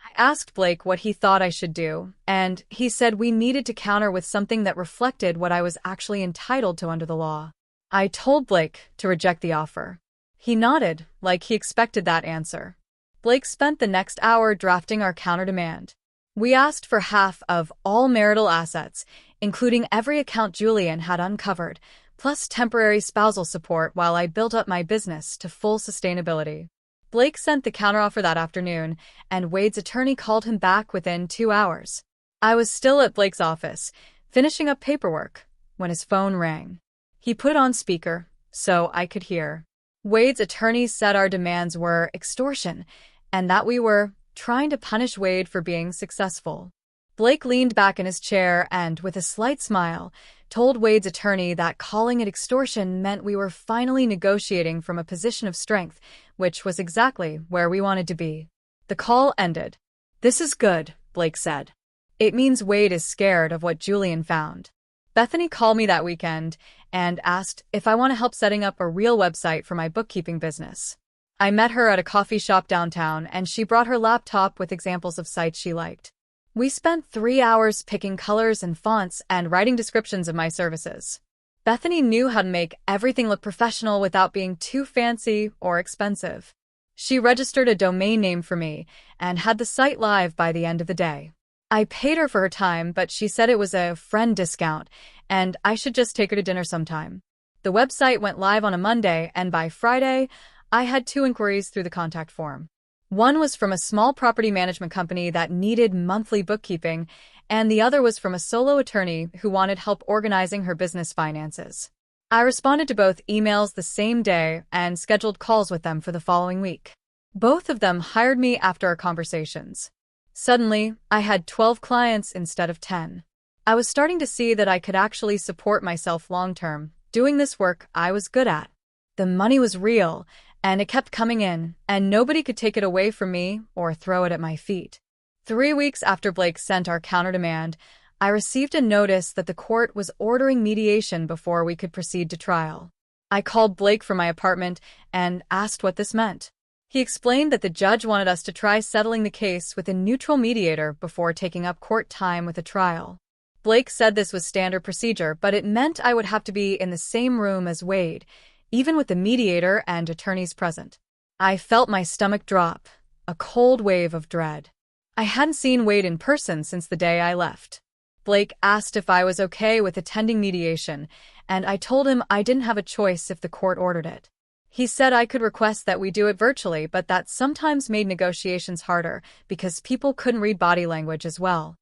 I asked Blake what he thought I should do, and he said we needed to counter with something that reflected what I was actually entitled to under the law. I told Blake to reject the offer. He nodded, like he expected that answer. Blake spent the next hour drafting our counter-demand. We asked for half of all marital assets, including every account Julian had uncovered, plus temporary spousal support while I built up my business to full sustainability. Blake sent the counteroffer that afternoon, and Wade's attorney called him back within 2 hours. I was still at Blake's office, finishing up paperwork, when his phone rang. He put it on speaker, so I could hear. Wade's attorney said our demands were extortion, and that we were trying to punish Wade for being successful. Blake leaned back in his chair and, with a slight smile, told Wade's attorney that calling it extortion meant we were finally negotiating from a position of strength, which was exactly where we wanted to be. The call ended. "This is good," Blake said. "It means Wade is scared of what Julian found." Bethany called me that weekend and asked if I want to help setting up a real website for my bookkeeping business. I met her at a coffee shop downtown, and she brought her laptop with examples of sites she liked. We spent 3 hours picking colors and fonts and writing descriptions of my services. Bethany knew how to make everything look professional without being too fancy or expensive. She registered a domain name for me and had the site live by the end of the day. I paid her for her time, but she said it was a friend discount and I should just take her to dinner sometime. The website went live on a Monday, and by Friday, I had 2 inquiries through the contact form. One was from a small property management company that needed monthly bookkeeping, and the other was from a solo attorney who wanted help organizing her business finances. I responded to both emails the same day and scheduled calls with them for the following week. Both of them hired me after our conversations. Suddenly, I had 12 clients instead of 10. I was starting to see that I could actually support myself long-term, doing this work I was good at. The money was real, and it kept coming in, and nobody could take it away from me or throw it at my feet. 3 weeks after Blake sent our counter-demand, I received a notice that the court was ordering mediation before we could proceed to trial. I called Blake from my apartment and asked what this meant. He explained that the judge wanted us to try settling the case with a neutral mediator before taking up court time with a trial. Blake said this was standard procedure, but it meant I would have to be in the same room as Wade, even with the mediator and attorneys present. I felt my stomach drop, a cold wave of dread. I hadn't seen Wade in person since the day I left. Blake asked if I was okay with attending mediation, and I told him I didn't have a choice if the court ordered it. He said I could request that we do it virtually, but that sometimes made negotiations harder because people couldn't read body language as well.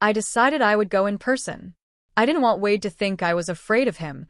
I decided I would go in person. I didn't want Wade to think I was afraid of him,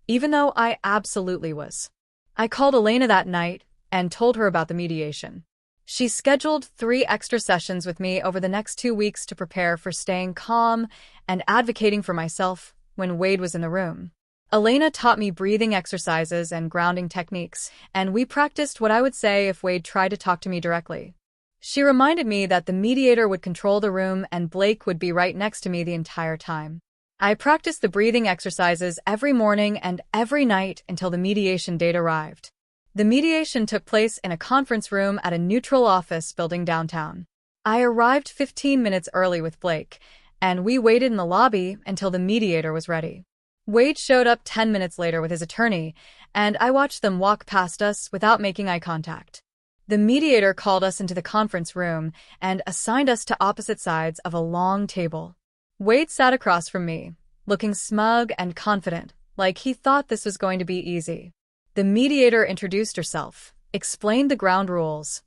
even though I absolutely was. I called Elena that night and told her about the mediation. She scheduled 3 extra sessions with me over the next 2 weeks to prepare for staying calm and advocating for myself when Wade was in the room. Elena taught me breathing exercises and grounding techniques, and we practiced what I would say if Wade tried to talk to me directly. She reminded me that the mediator would control the room and Blake would be right next to me the entire time. I practiced the breathing exercises every morning and every night until the mediation date arrived. The mediation took place in a conference room at a neutral office building downtown. I arrived 15 minutes early with Blake, and we waited in the lobby until the mediator was ready. Wade showed up 10 minutes later with his attorney, and I watched them walk past us without making eye contact. The mediator called us into the conference room and assigned us to opposite sides of a long table. Wade sat across from me, looking smug and confident, like he thought this was going to be easy. The mediator introduced herself, explained the ground rules,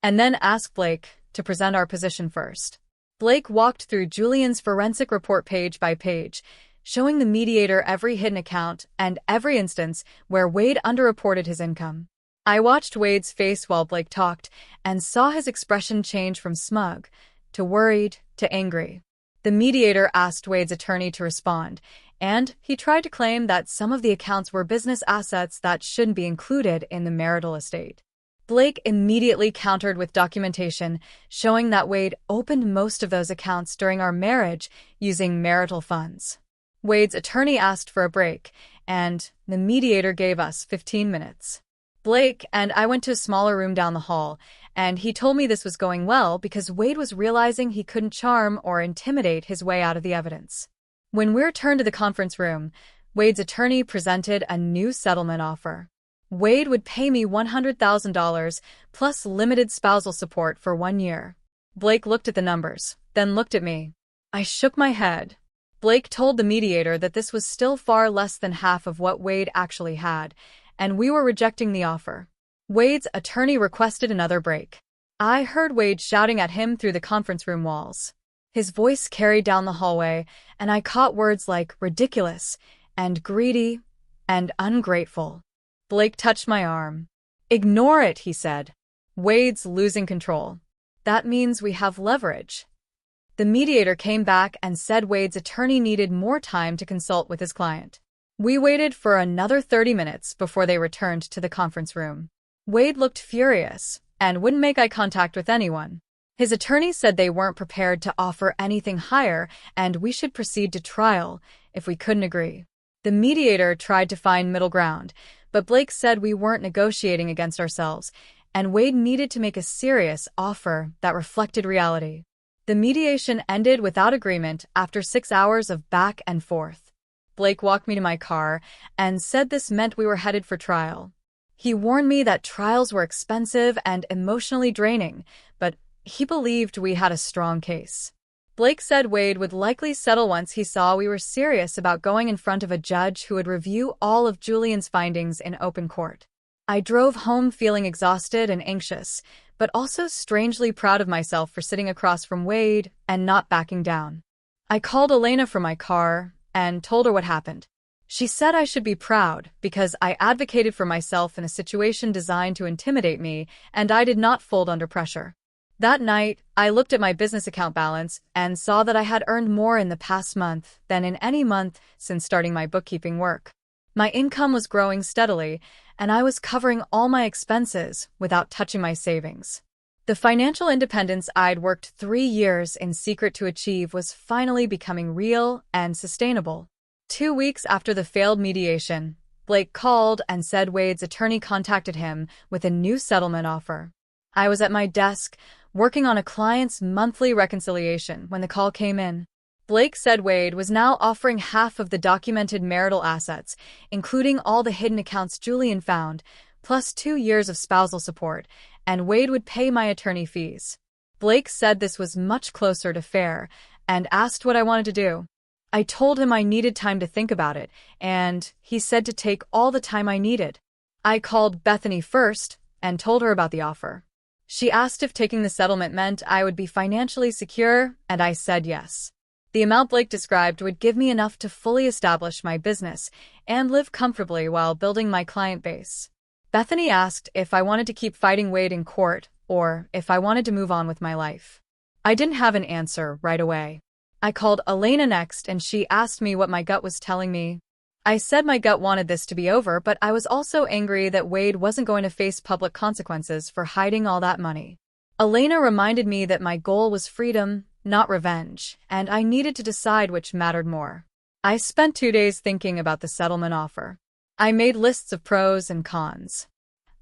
and then asked Blake to present our position first. Blake walked through Julian's forensic report page by page, showing the mediator every hidden account and every instance where Wade underreported his income. I watched Wade's face while Blake talked and saw his expression change from smug to worried to angry. The mediator asked Wade's attorney to respond, and he tried to claim that some of the accounts were business assets that shouldn't be included in the marital estate. Blake immediately countered with documentation showing that Wade opened most of those accounts during our marriage using marital funds. Wade's attorney asked for a break, and the mediator gave us 15 minutes. Blake and I went to a smaller room down the hall, and he told me this was going well because Wade was realizing he couldn't charm or intimidate his way out of the evidence. When we returned to the conference room, Wade's attorney presented a new settlement offer. Wade would pay me $100,000 plus limited spousal support for 1 year. Blake looked at the numbers, then looked at me. I shook my head. Blake told the mediator that this was still far less than half of what Wade actually had, and we were rejecting the offer. Wade's attorney requested another break. I heard Wade shouting at him through the conference room walls. His voice carried down the hallway, and I caught words like ridiculous and greedy and ungrateful. Blake touched my arm. Ignore it, he said. Wade's losing control. That means we have leverage. The mediator came back and said Wade's attorney needed more time to consult with his client. We waited for another 30 minutes before they returned to the conference room. Wade looked furious and wouldn't make eye contact with anyone. His attorney said they weren't prepared to offer anything higher and we should proceed to trial if we couldn't agree. The mediator tried to find middle ground, but Blake said we weren't negotiating against ourselves, and Wade needed to make a serious offer that reflected reality. The mediation ended without agreement after 6 hours of back and forth. Blake walked me to my car and said this meant we were headed for trial. He warned me that trials were expensive and emotionally draining, but he believed we had a strong case. Blake said Wade would likely settle once he saw we were serious about going in front of a judge who would review all of Julian's findings in open court. I drove home feeling exhausted and anxious, but also strangely proud of myself for sitting across from Wade and not backing down. I called Elena from my car and told her what happened. She said I should be proud because I advocated for myself in a situation designed to intimidate me, and I did not fold under pressure. That night, I looked at my business account balance and saw that I had earned more in the past month than in any month since starting my bookkeeping work. My income was growing steadily, and I was covering all my expenses without touching my savings. The financial independence I'd worked 3 years in secret to achieve was finally becoming real and sustainable. 2 weeks after the failed mediation, Blake called and said Wade's attorney contacted him with a new settlement offer. I was at my desk, working on a client's monthly reconciliation when the call came in. Blake said Wade was now offering half of the documented marital assets, including all the hidden accounts Julian found, plus 2 years of spousal support, and Wade would pay my attorney fees. Blake said this was much closer to fair and asked what I wanted to do. I told him I needed time to think about it, and he said to take all the time I needed. I called Bethany first and told her about the offer. She asked if taking the settlement meant I would be financially secure, and I said yes. The amount Blake described would give me enough to fully establish my business and live comfortably while building my client base. Bethany asked if I wanted to keep fighting Wade in court or if I wanted to move on with my life. I didn't have an answer right away. I called Elena next and she asked me what my gut was telling me. I said my gut wanted this to be over, but I was also angry that Wade wasn't going to face public consequences for hiding all that money. Elena reminded me that my goal was freedom, not revenge, and I needed to decide which mattered more. I spent 2 days thinking about the settlement offer. I made lists of pros and cons.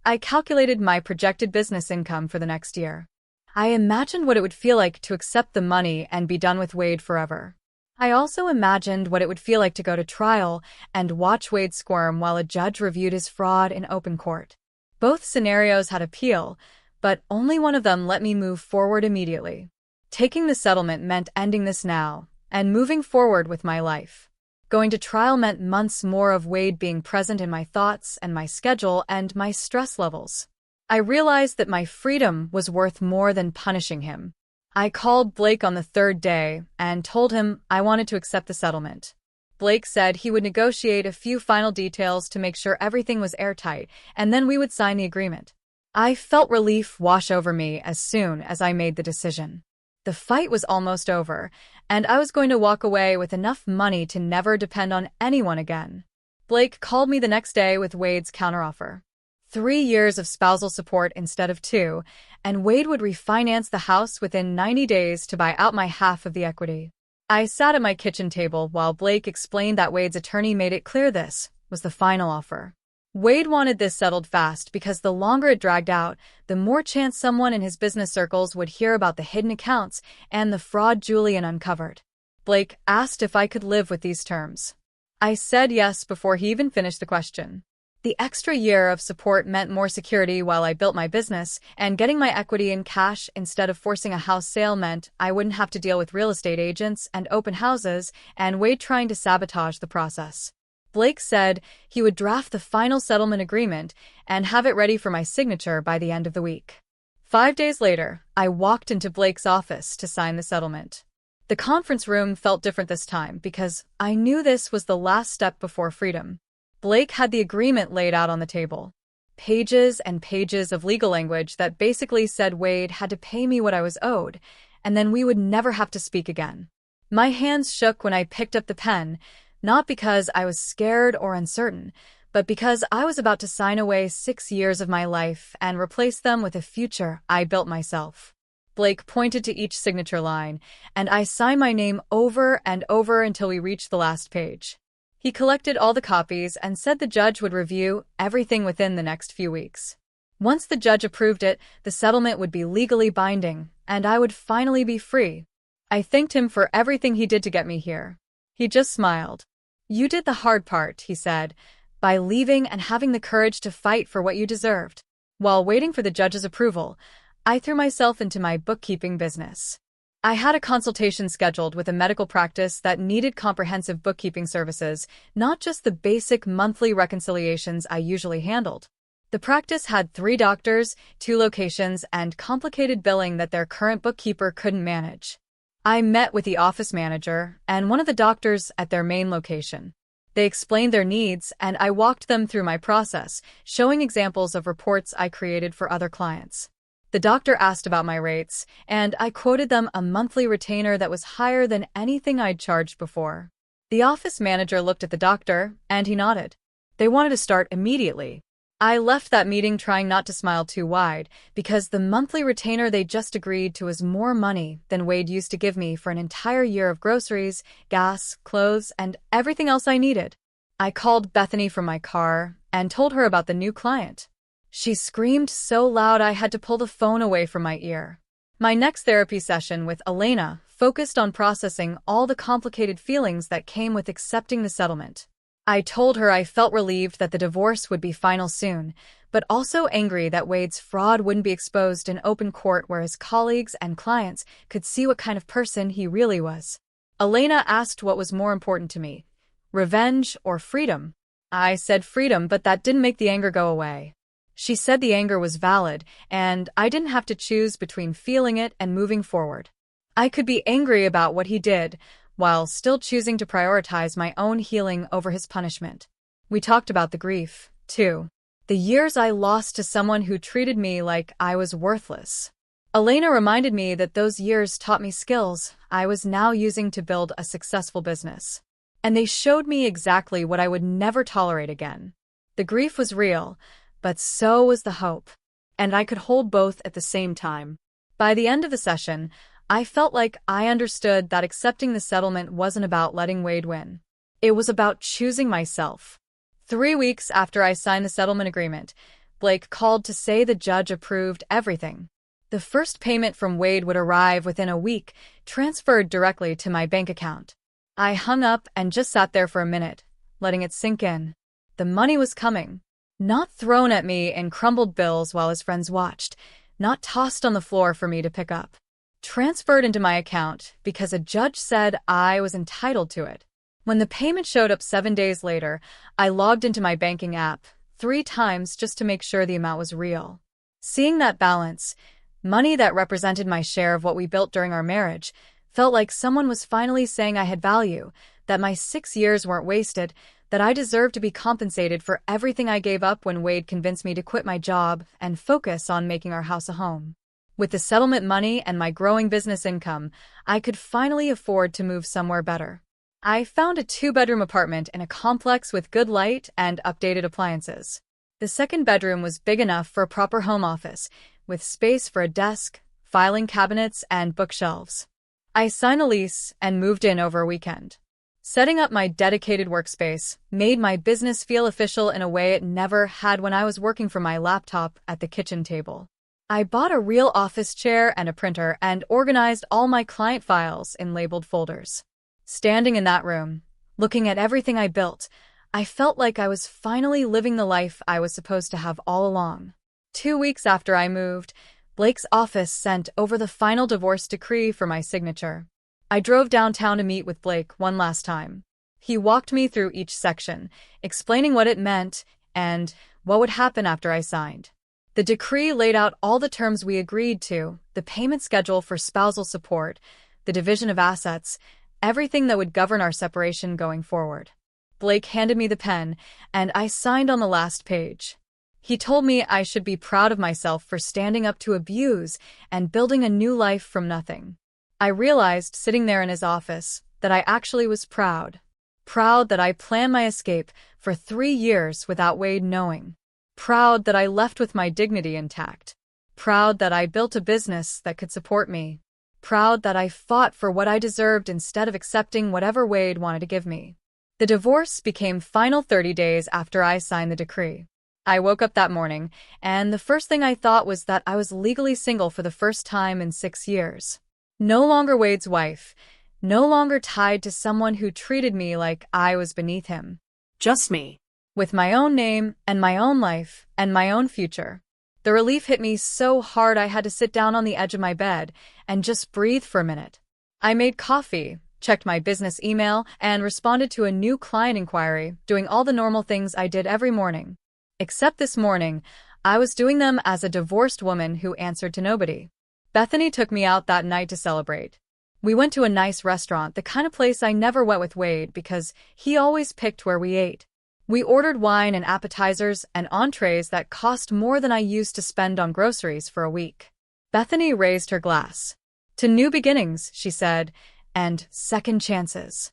I calculated my projected business income for the next year. I imagined what it would feel like to accept the money and be done with Wade forever. I also imagined what it would feel like to go to trial and watch Wade squirm while a judge reviewed his fraud in open court. Both scenarios had appeal, but only one of them let me move forward immediately. Taking the settlement meant ending this now and moving forward with my life. Going to trial meant months more of Wade being present in my thoughts and my schedule and my stress levels. I realized that my freedom was worth more than punishing him. I called Blake on the third day and told him I wanted to accept the settlement. Blake said he would negotiate a few final details to make sure everything was airtight, and then we would sign the agreement. I felt relief wash over me as soon as I made the decision. The fight was almost over, and I was going to walk away with enough money to never depend on anyone again. Blake called me the next day with Wade's counteroffer. 3 years of spousal support instead of 2, and Wade would refinance the house within 90 days to buy out my half of the equity. I sat at my kitchen table while Blake explained that Wade's attorney made it clear this was the final offer. Wade wanted this settled fast because the longer it dragged out, the more chance someone in his business circles would hear about the hidden accounts and the fraud Julian uncovered. Blake asked if I could live with these terms. I said yes before he even finished the question. The extra year of support meant more security while I built my business, and getting my equity in cash instead of forcing a house sale meant I wouldn't have to deal with real estate agents and open houses and Wade trying to sabotage the process. Blake said he would draft the final settlement agreement and have it ready for my signature by the end of the week. 5 days later, I walked into Blake's office to sign the settlement. The conference room felt different this time because I knew this was the last step before freedom. Blake had the agreement laid out on the table. Pages and pages of legal language that basically said Wade had to pay me what I was owed, and then we would never have to speak again. My hands shook when I picked up the pen, not because I was scared or uncertain, but because I was about to sign away 6 years of my life and replace them with a future I built myself. Blake pointed to each signature line, and I signed my name over and over until we reached the last page. He collected all the copies and said the judge would review everything within the next few weeks. Once the judge approved it, the settlement would be legally binding, and I would finally be free. I thanked him for everything he did to get me here. He just smiled. "You did the hard part," he said, "by leaving and having the courage to fight for what you deserved." While waiting for the judge's approval, I threw myself into my bookkeeping business. I had a consultation scheduled with a medical practice that needed comprehensive bookkeeping services, not just the basic monthly reconciliations I usually handled. The practice had 3 doctors, 2 locations, and complicated billing that their current bookkeeper couldn't manage. I met with the office manager and one of the doctors at their main location. They explained their needs, and I walked them through my process, showing examples of reports I created for other clients. The doctor asked about my rates, and I quoted them a monthly retainer that was higher than anything I'd charged before. The office manager looked at the doctor, and he nodded. They wanted to start immediately. I left that meeting trying not to smile too wide, because the monthly retainer they just agreed to was more money than Wade used to give me for an entire year of groceries, gas, clothes, and everything else I needed. I called Bethany from my car and told her about the new client. She screamed so loud I had to pull the phone away from my ear. My next therapy session with Elena focused on processing all the complicated feelings that came with accepting the settlement. I told her I felt relieved that the divorce would be final soon, but also angry that Wade's fraud wouldn't be exposed in open court where his colleagues and clients could see what kind of person he really was. Elena asked what was more important to me, revenge or freedom. I said freedom, but that didn't make the anger go away. She said the anger was valid, and I didn't have to choose between feeling it and moving forward. I could be angry about what he did, while still choosing to prioritize my own healing over his punishment. We talked about the grief, too. The years I lost to someone who treated me like I was worthless. Elena reminded me that those years taught me skills I was now using to build a successful business. And they showed me exactly what I would never tolerate again. The grief was real, but so was the hope. And I could hold both at the same time. By the end of the session, I felt like I understood that accepting the settlement wasn't about letting Wade win. It was about choosing myself. 3 weeks after I signed the settlement agreement, Blake called to say the judge approved everything. The first payment from Wade would arrive within a week, transferred directly to my bank account. I hung up and just sat there for a minute, letting it sink in. The money was coming. Not thrown at me in crumbled bills while his friends watched, not tossed on the floor for me to pick up. Transferred into my account because a judge said I was entitled to it. When the payment showed up 7 days later, I logged into my banking app 3 times just to make sure the amount was real. Seeing that balance, money that represented my share of what we built during our marriage, felt like someone was finally saying I had value, that my 6 years weren't wasted, that I deserved to be compensated for everything I gave up when Wade convinced me to quit my job and focus on making our house a home. With the settlement money and my growing business income, I could finally afford to move somewhere better. I found a 2-bedroom apartment in a complex with good light and updated appliances. The second bedroom was big enough for a proper home office, with space for a desk, filing cabinets, and bookshelves. I signed the lease and moved in over a weekend. Setting up my dedicated workspace made my business feel official in a way it never had when I was working from my laptop at the kitchen table. I bought a real office chair and a printer and organized all my client files in labeled folders. Standing in that room, looking at everything I built, I felt like I was finally living the life I was supposed to have all along. 2 weeks after I moved, Blake's office sent over the final divorce decree for my signature. I drove downtown to meet with Blake one last time. He walked me through each section, explaining what it meant and what would happen after I signed. The decree laid out all the terms we agreed to, the payment schedule for spousal support, the division of assets, everything that would govern our separation going forward. Blake handed me the pen, and I signed on the last page. He told me I should be proud of myself for standing up to abuse and building a new life from nothing. I realized, sitting there in his office, that I actually was proud. Proud that I planned my escape for 3 years without Wade knowing. Proud that I left with my dignity intact. Proud that I built a business that could support me. Proud that I fought for what I deserved instead of accepting whatever Wade wanted to give me. The divorce became final 30 days after I signed the decree. I woke up that morning, and the first thing I thought was that I was legally single for the first time in 6 years. No longer Wade's wife, no longer tied to someone who treated me like I was beneath him. Just me. With my own name and my own life and my own future. The relief hit me so hard I had to sit down on the edge of my bed and just breathe for a minute. I made coffee, checked my business email, and responded to a new client inquiry, doing all the normal things I did every morning. Except this morning, I was doing them as a divorced woman who answered to nobody. Bethany took me out that night to celebrate. We went to a nice restaurant, the kind of place I never went with Wade because he always picked where we ate. We ordered wine and appetizers and entrees that cost more than I used to spend on groceries for a week. Bethany raised her glass. To new beginnings, she said, and second chances.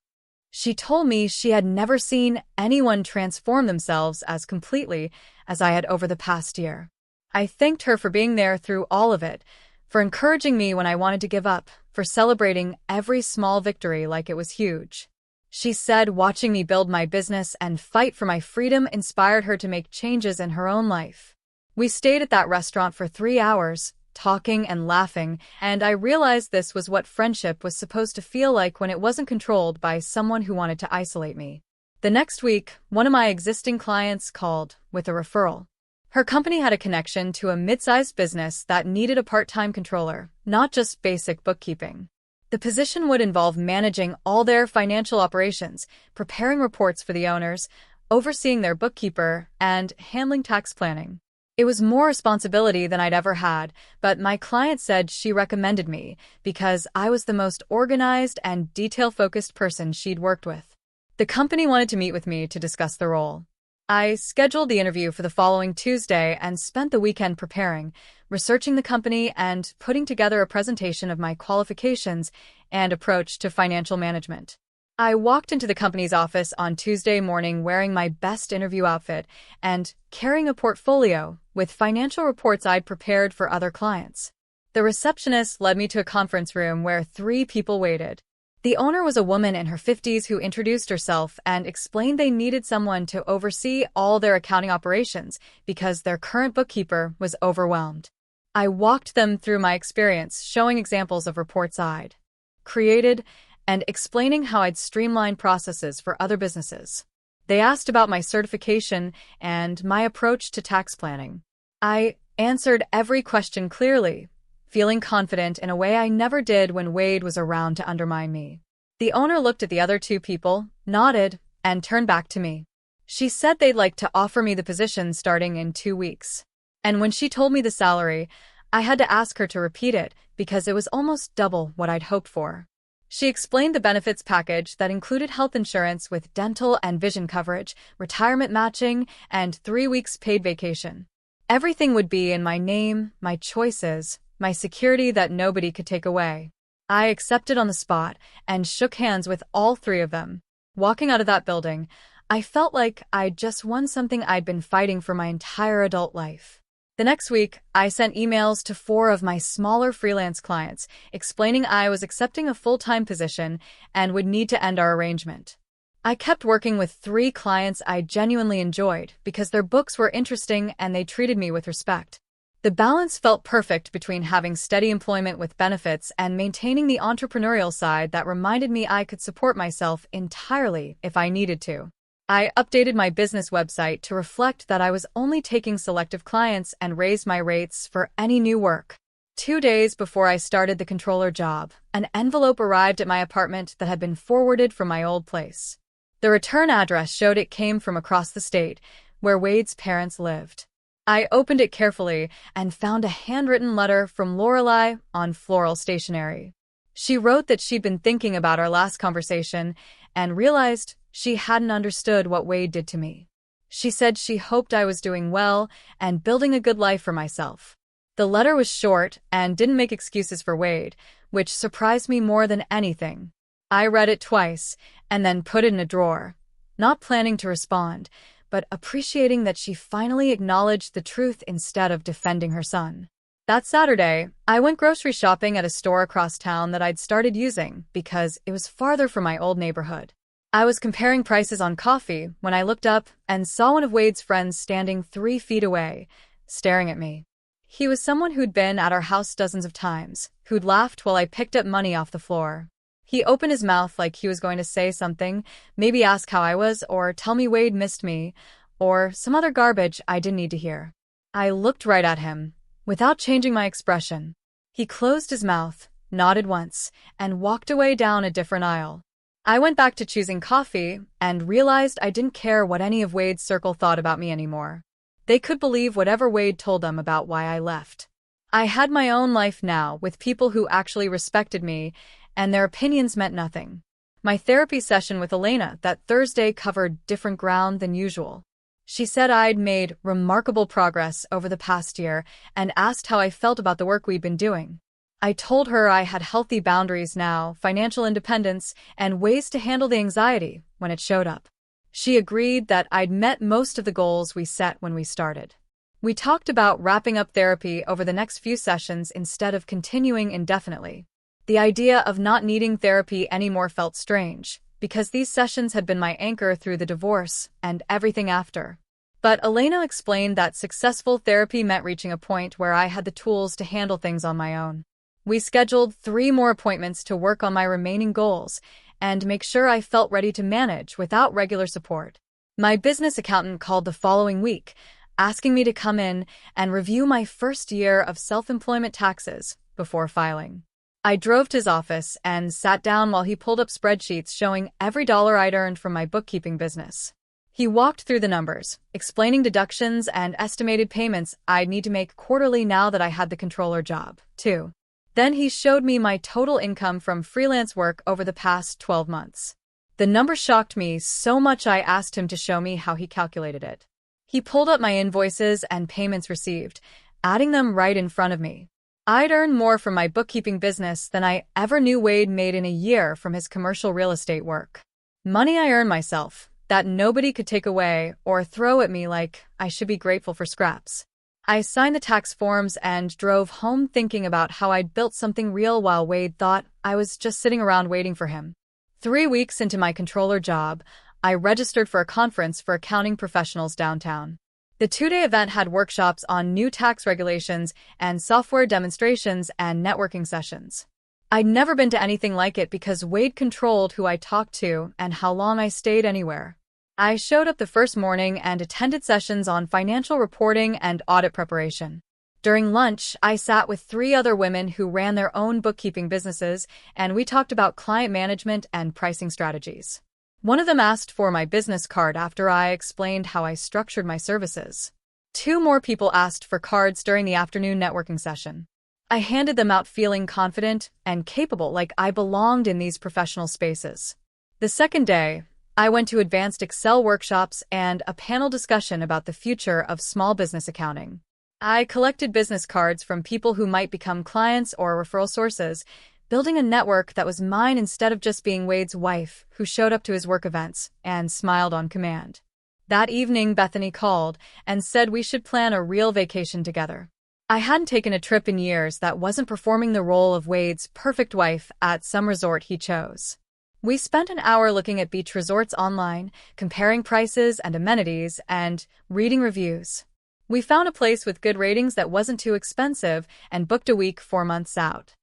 She told me she had never seen anyone transform themselves as completely as I had over the past year. I thanked her for being there through all of it, for encouraging me when I wanted to give up, for celebrating every small victory like it was huge. She said watching me build my business and fight for my freedom inspired her to make changes in her own life. We stayed at that restaurant for 3 hours, talking and laughing, and I realized this was what friendship was supposed to feel like when it wasn't controlled by someone who wanted to isolate me. The next week, one of my existing clients called with a referral. Her company had a connection to a mid-sized business that needed a part-time controller, not just basic bookkeeping. The position would involve managing all their financial operations, preparing reports for the owners, overseeing their bookkeeper, and handling tax planning. It was more responsibility than I'd ever had, but my client said she recommended me because I was the most organized and detail-focused person she'd worked with. The company wanted to meet with me to discuss the role. I scheduled the interview for the following Tuesday and spent the weekend preparing, researching the company, and putting together a presentation of my qualifications and approach to financial management. I walked into the company's office on Tuesday morning wearing my best interview outfit and carrying a portfolio with financial reports I'd prepared for other clients. The receptionist led me to a conference room where 3 people waited. The owner was a woman in her 50s who introduced herself and explained they needed someone to oversee all their accounting operations because their current bookkeeper was overwhelmed. I walked them through my experience, showing examples of reports I'd created and explaining how I'd streamlined processes for other businesses. They asked about my certification and my approach to tax planning. I answered every question clearly, feeling confident in a way I never did when Wade was around to undermine me. The owner looked at the other two people, nodded, and turned back to me. She said they'd like to offer me the position starting in 2 weeks. And when she told me the salary, I had to ask her to repeat it because it was almost double what I'd hoped for. She explained the benefits package that included health insurance with dental and vision coverage, retirement matching, and 3 weeks paid vacation. Everything would be in my name, my choices, my security that nobody could take away. I accepted on the spot and shook hands with all three of them. Walking out of that building, I felt like I'd just won something I'd been fighting for my entire adult life. The next week, I sent emails to 4 of my smaller freelance clients, explaining I was accepting a full-time position and would need to end our arrangement. I kept working with 3 clients I genuinely enjoyed because their books were interesting and they treated me with respect. The balance felt perfect between having steady employment with benefits and maintaining the entrepreneurial side that reminded me I could support myself entirely if I needed to. I updated my business website to reflect that I was only taking selective clients and raised my rates for any new work. 2 days before I started the controller job, an envelope arrived at my apartment that had been forwarded from my old place. The return address showed it came from across the state, where Wade's parents lived. I opened it carefully and found a handwritten letter from Lorelei on floral stationery. She wrote that she'd been thinking about our last conversation and realized she hadn't understood what Wade did to me. She said she hoped I was doing well and building a good life for myself. The letter was short and didn't make excuses for Wade, which surprised me more than anything. I read it twice and then put it in a drawer, not planning to respond, but appreciating that she finally acknowledged the truth instead of defending her son. That Saturday, I went grocery shopping at a store across town that I'd started using because it was farther from my old neighborhood. I was comparing prices on coffee when I looked up and saw one of Wade's friends standing 3 feet away, staring at me. He was someone who'd been at our house dozens of times, who'd laughed while I picked up money off the floor. He opened his mouth like he was going to say something, maybe ask how I was, or tell me Wade missed me, or some other garbage I didn't need to hear. I looked right at him, without changing my expression. He closed his mouth, nodded once, and walked away down a different aisle. I went back to choosing coffee and realized I didn't care what any of Wade's circle thought about me anymore. They could believe whatever Wade told them about why I left. I had my own life now with people who actually respected me, and their opinions meant nothing. My therapy session with Elena that Thursday covered different ground than usual. She said I'd made remarkable progress over the past year and asked how I felt about the work we'd been doing. I told her I had healthy boundaries now, financial independence, and ways to handle the anxiety when it showed up. She agreed that I'd met most of the goals we set when we started. We talked about wrapping up therapy over the next few sessions instead of continuing indefinitely. The idea of not needing therapy anymore felt strange, because these sessions had been my anchor through the divorce and everything after. But Elena explained that successful therapy meant reaching a point where I had the tools to handle things on my own. We scheduled 3 more appointments to work on my remaining goals and make sure I felt ready to manage without regular support. My business accountant called the following week, asking me to come in and review my first year of self-employment taxes before filing. I drove to his office and sat down while he pulled up spreadsheets showing every dollar I'd earned from my bookkeeping business. He walked through the numbers, explaining deductions and estimated payments I'd need to make quarterly now that I had the controller job, too. Then he showed me my total income from freelance work over the past 12 months. The number shocked me so much I asked him to show me how he calculated it. He pulled up my invoices and payments received, adding them right in front of me. I'd earned more from my bookkeeping business than I ever knew Wade made in a year from his commercial real estate work. Money I earned myself, that nobody could take away or throw at me like I should be grateful for scraps. I signed the tax forms and drove home thinking about how I'd built something real while Wade thought I was just sitting around waiting for him. 3 weeks into my controller job, I registered for a conference for accounting professionals downtown. The 2-day event had workshops on new tax regulations and software demonstrations and networking sessions. I'd never been to anything like it because Wade controlled who I talked to and how long I stayed anywhere. I showed up the first morning and attended sessions on financial reporting and audit preparation. During lunch, I sat with 3 other women who ran their own bookkeeping businesses, and we talked about client management and pricing strategies. One of them asked for my business card after I explained how I structured my services. 2 more people asked for cards during the afternoon networking session. I handed them out feeling confident and capable, like I belonged in these professional spaces. The second day, I went to advanced Excel workshops and a panel discussion about the future of small business accounting. I collected business cards from people who might become clients or referral sources, building a network that was mine instead of just being Wade's wife, who showed up to his work events and smiled on command. That evening, Bethany called and said we should plan a real vacation together. I hadn't taken a trip in years that wasn't performing the role of Wade's perfect wife at some resort he chose. We spent an hour looking at beach resorts online, comparing prices and amenities, and reading reviews. We found a place with good ratings that wasn't too expensive and booked a week 4 months out.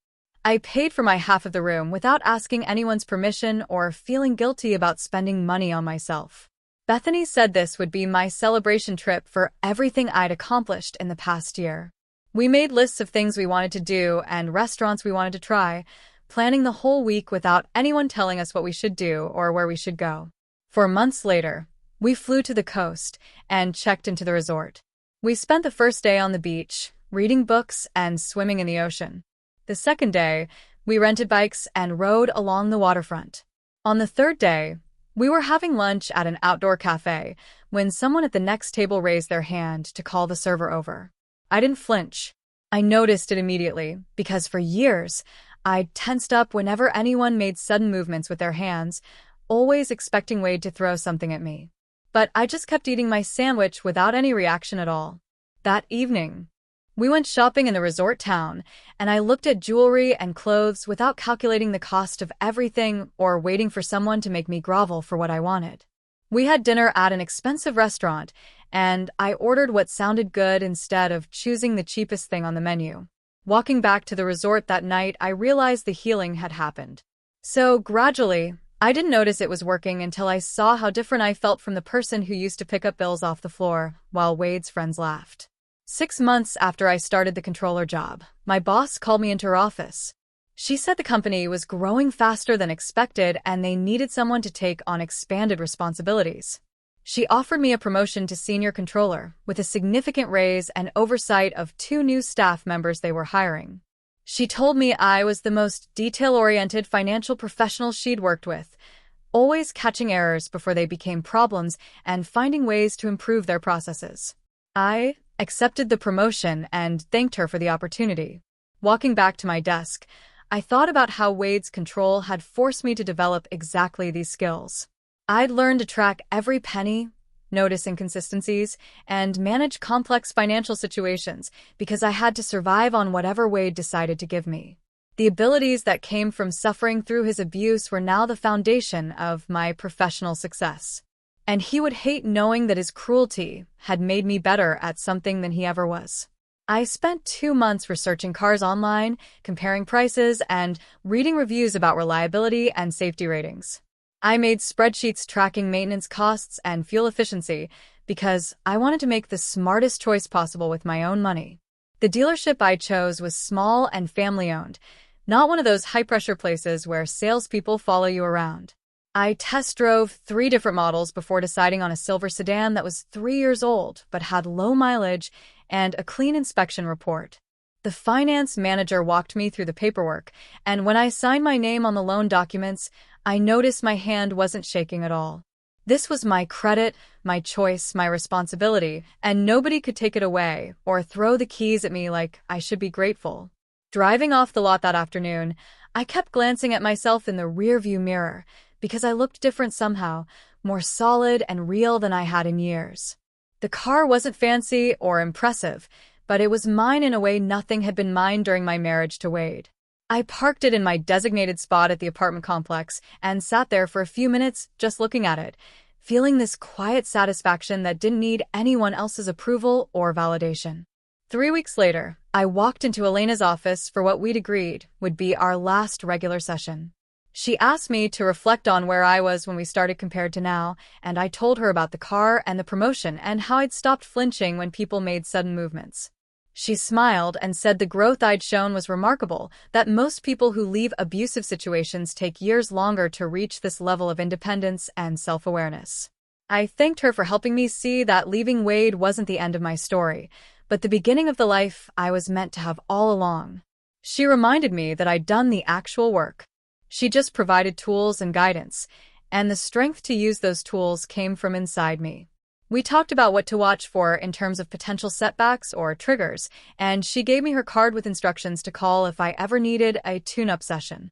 I paid for my half of the room without asking anyone's permission or feeling guilty about spending money on myself. Bethany said this would be my celebration trip for everything I'd accomplished in the past year. We made lists of things we wanted to do and restaurants we wanted to try, planning the whole week without anyone telling us what we should do or where we should go. 4 months later, we flew to the coast and checked into the resort. We spent the first day on the beach, reading books and swimming in the ocean. The second day, we rented bikes and rode along the waterfront. On the third day, we were having lunch at an outdoor cafe when someone at the next table raised their hand to call the server over. I didn't flinch. I noticed it immediately because for years, I'd tensed up whenever anyone made sudden movements with their hands, always expecting Wade to throw something at me. But I just kept eating my sandwich without any reaction at all. That evening, we went shopping in the resort town, and I looked at jewelry and clothes without calculating the cost of everything or waiting for someone to make me grovel for what I wanted. We had dinner at an expensive restaurant, and I ordered what sounded good instead of choosing the cheapest thing on the menu. Walking back to the resort that night, I realized the healing had happened. So gradually, I didn't notice it was working until I saw how different I felt from the person who used to pick up bills off the floor while Wade's friends laughed. 6 months after I started the controller job, my boss called me into her office. She said the company was growing faster than expected and they needed someone to take on expanded responsibilities. She offered me a promotion to senior controller with a significant raise and oversight of 2 new staff members they were hiring. She told me I was the most detail-oriented financial professional she'd worked with, always catching errors before they became problems and finding ways to improve their processes. I accepted the promotion and thanked her for the opportunity. Walking back to my desk, I thought about how Wade's control had forced me to develop exactly these skills. I'd learned to track every penny, notice inconsistencies, and manage complex financial situations because I had to survive on whatever Wade decided to give me. The abilities that came from suffering through his abuse were now the foundation of my professional success. And he would hate knowing that his cruelty had made me better at something than he ever was. I spent 2 months researching cars online, comparing prices, and reading reviews about reliability and safety ratings. I made spreadsheets tracking maintenance costs and fuel efficiency because I wanted to make the smartest choice possible with my own money. The dealership I chose was small and family-owned, not one of those high-pressure places where salespeople follow you around. I test drove 3 different models before deciding on a silver sedan that was 3 years old but had low mileage and a clean inspection report. The finance manager walked me through the paperwork, and when I signed my name on the loan documents, I noticed my hand wasn't shaking at all. This was my credit, my choice, my responsibility, and nobody could take it away or throw the keys at me like I should be grateful. Driving off the lot that afternoon, I kept glancing at myself in the rearview mirror because I looked different somehow, more solid and real than I had in years. The car wasn't fancy or impressive, but it was mine in a way nothing had been mine during my marriage to Wade. I parked it in my designated spot at the apartment complex and sat there for a few minutes just looking at it, feeling this quiet satisfaction that didn't need anyone else's approval or validation. 3 weeks later, I walked into Elena's office for what we'd agreed would be our last regular session. She asked me to reflect on where I was when we started compared to now, and I told her about the car and the promotion and how I'd stopped flinching when people made sudden movements. She smiled and said the growth I'd shown was remarkable, that most people who leave abusive situations take years longer to reach this level of independence and self-awareness. I thanked her for helping me see that leaving Wade wasn't the end of my story, but the beginning of the life I was meant to have all along. She reminded me that I'd done the actual work. She just provided tools and guidance, and the strength to use those tools came from inside me. We talked about what to watch for in terms of potential setbacks or triggers, and she gave me her card with instructions to call if I ever needed a tune-up session.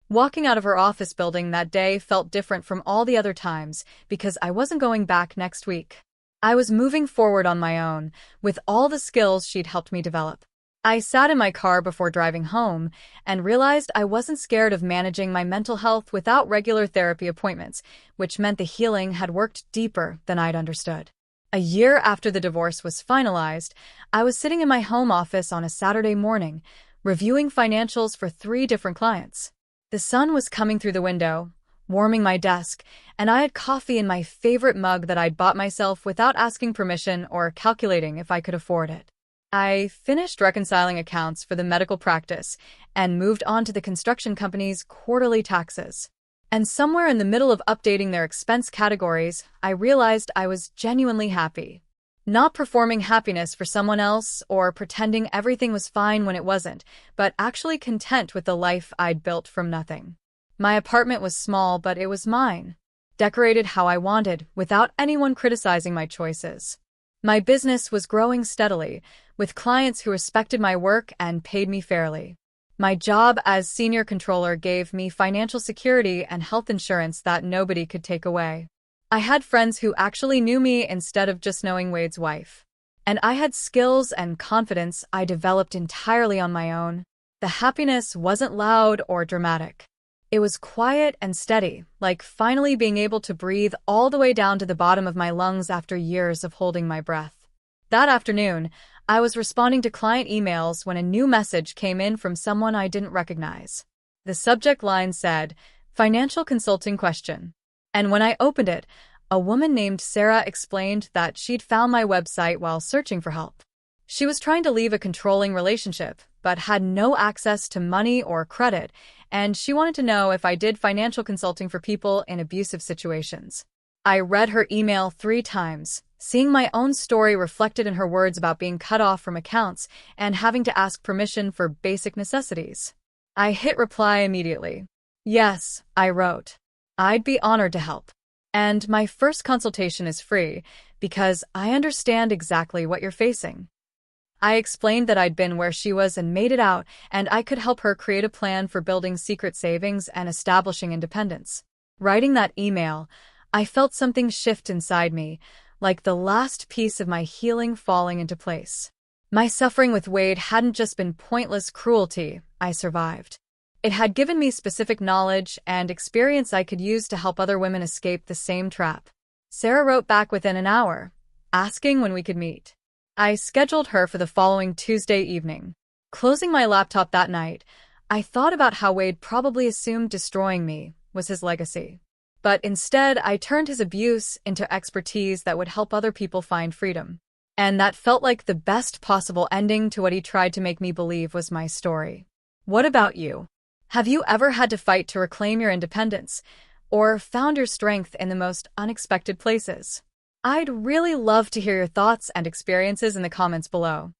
Walking out of her office building that day felt different from all the other times because I wasn't going back next week. I was moving forward on my own, with all the skills she'd helped me develop. I sat in my car before driving home and realized I wasn't scared of managing my mental health without regular therapy appointments, which meant the healing had worked deeper than I'd understood. A year after the divorce was finalized, I was sitting in my home office on a Saturday morning, reviewing financials for 3 different clients. The sun was coming through the window, warming my desk, and I had coffee in my favorite mug that I'd bought myself without asking permission or calculating if I could afford it. I finished reconciling accounts for the medical practice and moved on to the construction company's quarterly taxes. And somewhere in the middle of updating their expense categories, I realized I was genuinely happy. Not performing happiness for someone else or pretending everything was fine when it wasn't, but actually content with the life I'd built from nothing. My apartment was small, but it was mine, decorated how I wanted without anyone criticizing my choices. My business was growing steadily, with clients who respected my work and paid me fairly. My job as senior controller gave me financial security and health insurance that nobody could take away. I had friends who actually knew me instead of just knowing Wade's wife. And I had skills and confidence I developed entirely on my own. The happiness wasn't loud or dramatic. It was quiet and steady, like finally being able to breathe all the way down to the bottom of my lungs after years of holding my breath. That afternoon, I was responding to client emails when a new message came in from someone I didn't recognize. The subject line said, "Financial consulting question." And when I opened it, a woman named Sarah explained that she'd found my website while searching for help. She was trying to leave a controlling relationship, but had no access to money or credit, and she wanted to know if I did financial consulting for people in abusive situations. I read her email 3 times, seeing my own story reflected in her words about being cut off from accounts and having to ask permission for basic necessities. I hit reply immediately. "Yes," I wrote. "I'd be honored to help. And my first consultation is free because I understand exactly what you're facing." I explained that I'd been where she was and made it out, and I could help her create a plan for building secret savings and establishing independence. Writing that email, I felt something shift inside me, like the last piece of my healing falling into place. My suffering with Wade hadn't just been pointless cruelty. I survived. It had given me specific knowledge and experience I could use to help other women escape the same trap. Sarah wrote back within an hour, asking when we could meet. I scheduled her for the following Tuesday evening. Closing my laptop that night, I thought about how Wade probably assumed destroying me was his legacy. But instead, I turned his abuse into expertise that would help other people find freedom. And that felt like the best possible ending to what he tried to make me believe was my story. What about you? Have you ever had to fight to reclaim your independence, or found your strength in the most unexpected places? I'd really love to hear your thoughts and experiences in the comments below.